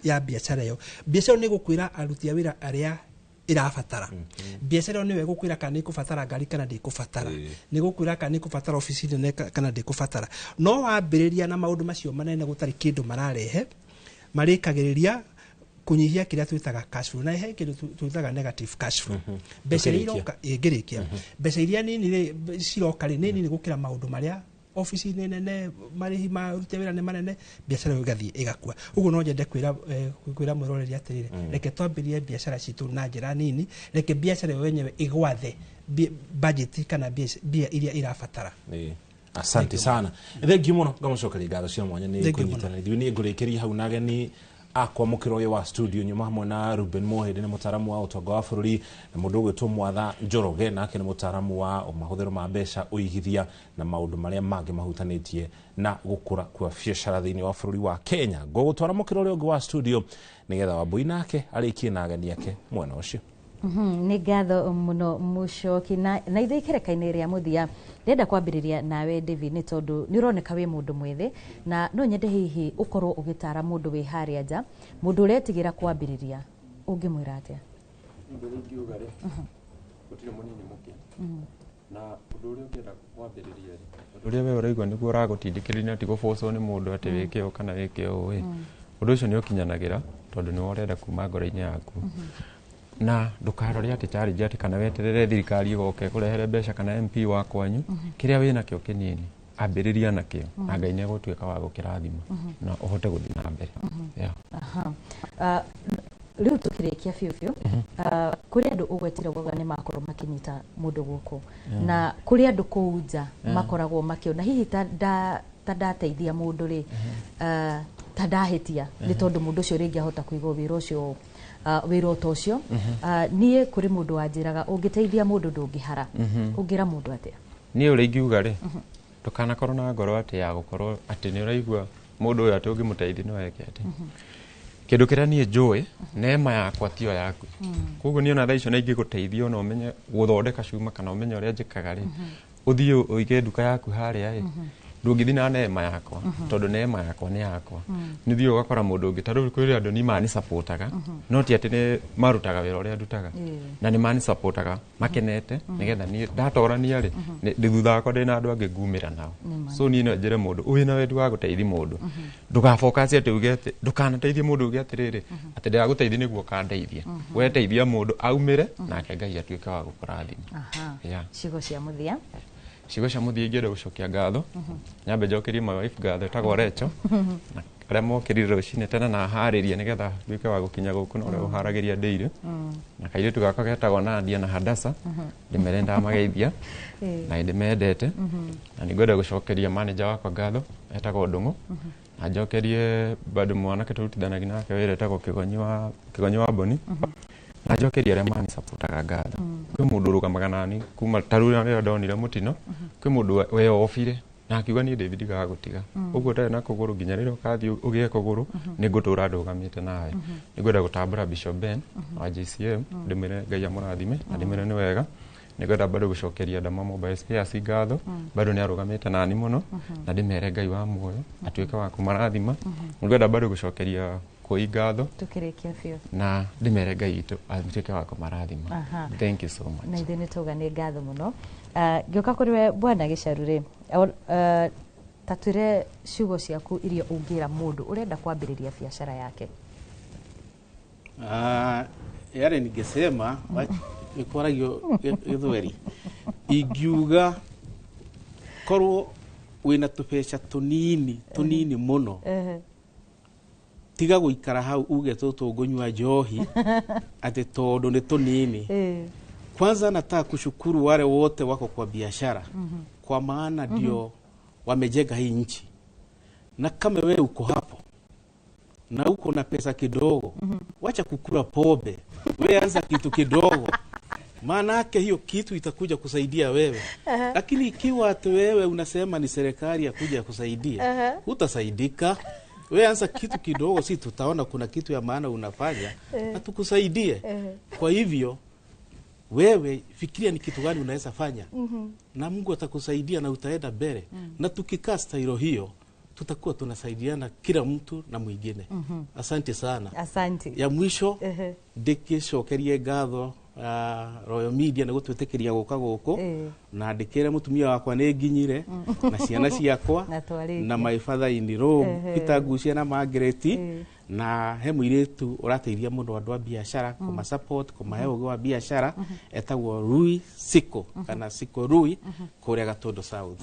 ya biashara yo biashara ni gukwira aruti a wira aria irabatara biashara ni we gukwira kana ikubatara ngari kana ndikubatara ni gukwira kana ikubatara ofisi nene kana ndikubatara no wambiriria na maundu macio manene gutari kindu mararehe marikagiriria kunyihia kiria twitaga cash flow na he kindu twitaga negative cash flow mbeca iroka ingirikia mbeca iria nini ciroka nini gukira maundu maria ofisi nene marihi ma ruti wira ne manene biashara igathie igakua uguo no njende kwira mwiroreri atirire reke twambirie biashara citu na njira nini reke biashara wenyewe igwathe budget kana bia iria irabatara asante sana thengi muno ngamucokeria ngatho cia mwanya ni kunyitana ithuĩ ni ngurikiria hau nage ni akwa mukiro uyu wa studio nyuma hamwe na Ruben Mohede ni mutaramu wa utonga wa bururi na mundu gwitwo Mwatha Njoroge nake ni mutaramu wa mahuthiro ma mbeca uigithia na maundu maria mangi mahutanitie na gukura kwa biashara thiini wa bururi wa Kenya gugutwara mukiro uyu wa studio nigetha Wambui nake arikie na ageni yake mwena ucio ni ngatho muno mucoki na ithuikire kaine ria muthia ndenda kwambiriria nawe David ni tondu ni uroneka wi mundu mwethe na no nyende hihi ukorwo ugitara mundu wi haria nja mundu uretigira kwambiriria ungimwira atia mbere ngiuga ri gutire munini muki na undu uria ungienda kwambiriria ri undu uria we uraigwa niguo uragutindikirira ti guboco ni mundu ati wike o kana wike o we undu ucio ni ukinyanagira tondu ni urenda kuma ngoro-ini yaku na ndukarore ati challenge ati kana weterere thirikari igoke kurehere mbeca kana MP wa kwanyu kiria wina kio kinini ambiriria nakio na Ngai ni egutwika wa gukirathima na uhote guthi na mbere riu tukirikia fiu kuri andu ugwetire goga ni makorwo makinyita mundu guku na kuri andu kuunja makoragwo makiona hihi ndateithia mundu ri tandahitia ni tondu mundu ucio ringi ahota kuiga wira ucio wira ucio nie kuri mundu wanjiraga ungiteithia mundu ndungihara ungira mundu atia nie uri ngiuga ri tukana korwo na ngoro ati ya gukorwo ati ni uraigua mundu uyu ati ungimuteithia no weke ati kindu kiria nie njui neema yakwa tio yaku koguo ni ona thaa icio na ingiguteithia no umenye guthondeka cuma kana umenye uria njikaga ri uthie uige nduka yaku haria ri ndungithi na neema yakwa tondu neema yakwa ni yakwa nithie ugakora mundu ungi taru kwiri andu ni mani supportaga no ti ati ni marutaga wira uria ndutaga na ni mani supportaga makenete nigetha ni ndatorania ri ndi thutha wakwa ndina andu angi ngumira nao so ni no njire mundu uyu na wendi wa guteithia mundu ndugafocus ati uge ati ndukanateithie mundu uge atiriri ati ndiraguteithia niguo kandeithia weteithia mundu aumire nake Ngai atuike wa gukurathima cigo cia muthia cigo cia muthia ingĩenda gucokia ngatho nyambe njokerie my wife ngatho etagwo Recho na aria mokĩrire rũcinĩ tene na harĩria nĩgetha nduĩke wa gũkinya gũkũ na ũrĩa ũharagĩria ndĩirĩ na kairĩtu gakwa getagwo Nadia na Hadasa ndĩmere ndamageithia na ndĩmendete na nĩngwenda gũcokeria manager wakwa ngatho etagwo Ndung'u na njokerie bado mwanake tũrutithanagia nake wĩra etagwo Kĩgonyi wa Boni na njokeria aria mani supportaga ngatho kwĩ mũndũ ũrũgamaga nani kuma tarura rĩrĩa ndonire mũtino kwĩ mũndũ weofire na akiuga ni David gagutiga uguo ndari na kuguru nginya rĩrĩa ũkathi ũgĩe kuguru nĩ ngũtũra ndũgamĩte nawe nĩngwenda gũtambũra Bishop Ben wa JCM ndĩmere Ngai amũrathime na ndĩmere nĩ wega nĩngwenda bado gũcokeria Dama Mobile Spares ngatho bado nĩ arũgamĩte nani mũno na ndĩmere Ngai wa muoyo atuĩke wa kũmarathima nĩngwenda bado gũcokeria Koi ngatho tukirikia fiu na ndĩmere Ngai witũ atuĩke wa kũmarathima thank you so much na ithuĩ nĩtuga nĩ ngatho mũno ngĩũka kũrĩ we Bwana Gĩcaru rĩ tatwĩre ciugo ciaku iria ũngĩra mũndũ ũrenda kwambĩrĩria biashara yake yale ningesema ikoragio githweri ingiuga korwo wina tubeca tunini muno tiga guikara hau uge tutugunywa njohi ati tondu ni tunini kwanza nataka kushukuru wale wote wako kwa biashara kwa maana ndio wamejenga hii nchi Na kama wewe uko hapo na uko na pesa kidogo, wacha kukula pombe, wewe anza kitu kidogo, maana yake hiyo kitu itakuja kusaidia wewe. Lakini ikiwa ati wewe unasema ni serikali ya kuja kusaidia, utasaidika. Wewe anza kitu kidogo, si tutaona kuna kitu ya maana unafanya na tukusaidie. Kwa hivyo wewe fikiria ni kitu gani unaweza fanya, na Mungu atakusaidia na utaenda mbele. Na tukikaa stailo hiyo, tutakuwa tunasaidiana kila mtu na mwingine. Asante sana. Asante. Ya mwisho ndikicokerie ngatho Royal Media na gutwitikiria guka guku na ndikire mutumia wakwa ni nginyire na ciana ciakwa na my father in Rome Peter Gucia na Margaret na he muiritu urateithia muno andu a biashara kuma support kuma he ugo wa biashara etagwo Rui Siko kana Siko Rui kuria Gatondo South.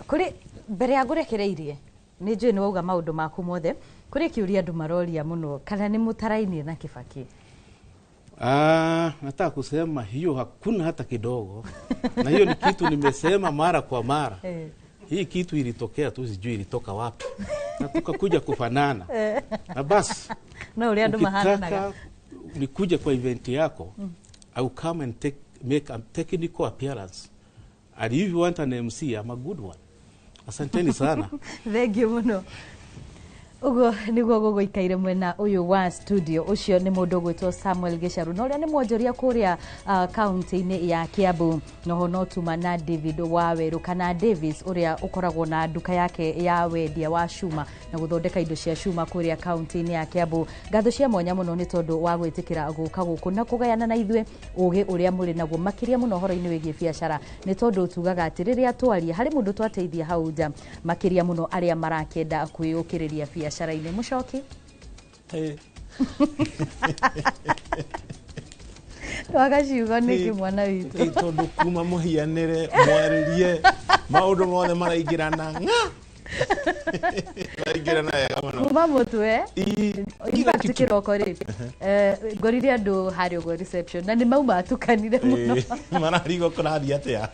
Kuri mbere ya ngurekereirie ni njui ni wauga maundu maku mothe, kuri kiuria andu maroria muno kana ni mutarainie na Kibaki? Nataka kusema hiyo hakuna hata kidogo. Na hiyo ni kitu nimesema mara kwa mara. Hii kitu ilitokea tu, sijui ilitoka wapi. Na tukakuja kufanana. Na basi. Na ule andu mahananaga. Nikuja kwa event yako, I will come and make a technical appearance. And if you want an MC, I'm a good one. Asanteni sana. Thank you muno. Ugo niguo guguikaire mwena uyu wa studio ucio ni mundu gwitwo Samuel Gicharu no ria ni mwonjoria kuria county-ini ya Kiambu noho no tuma na David Waweru kana Davis uria ukoragwo na nduka yake ya wendia wa cuma na guthondeka indo cia cuma kuria county-ini ya Kiambu. Ngatho cia mwanya muno ni tondu wa gwitikira guka guku na kugayana na ithuĩ ugi uria muri naguo makiria muno horo-ini wigie biashara ni tondu tugaga ati riria twaria hari mundu twateithia hau nja makiria muno aria marakenda kwiyukiriria biashara biashara-ini Muchoki. Wagaciugo niki mwana witu tondu kuma muhianire mwaririe maundu mothe maraingirana maraingirana wega muno kuma mutwe ifact kiroko ri ngorire andu hari ugo reception na ni mauma atukanire muno mararigo kurathi atia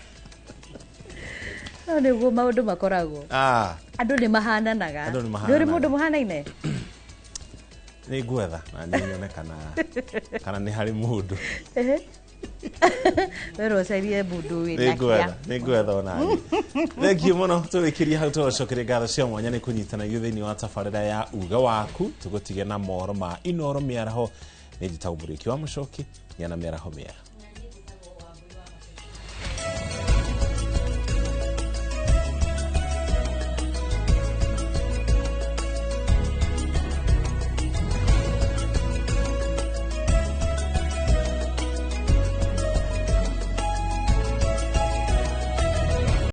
no niguo maundu makoragwo andu ni mahananaga nduri mundu muhanaine ni gwetha na nione kana ni hari mundu wero serie mundu wina ni gwetha ona thank you muno tuwikiria hau tucokeria ngatho cia mwanya ni kunyitana yuthini wa tabarira ya uga waku tugutige na mohoro ma Inoro Miaraho ni njitagwo Mũrĩki wa Muchoki nyana Miaraho mĩega.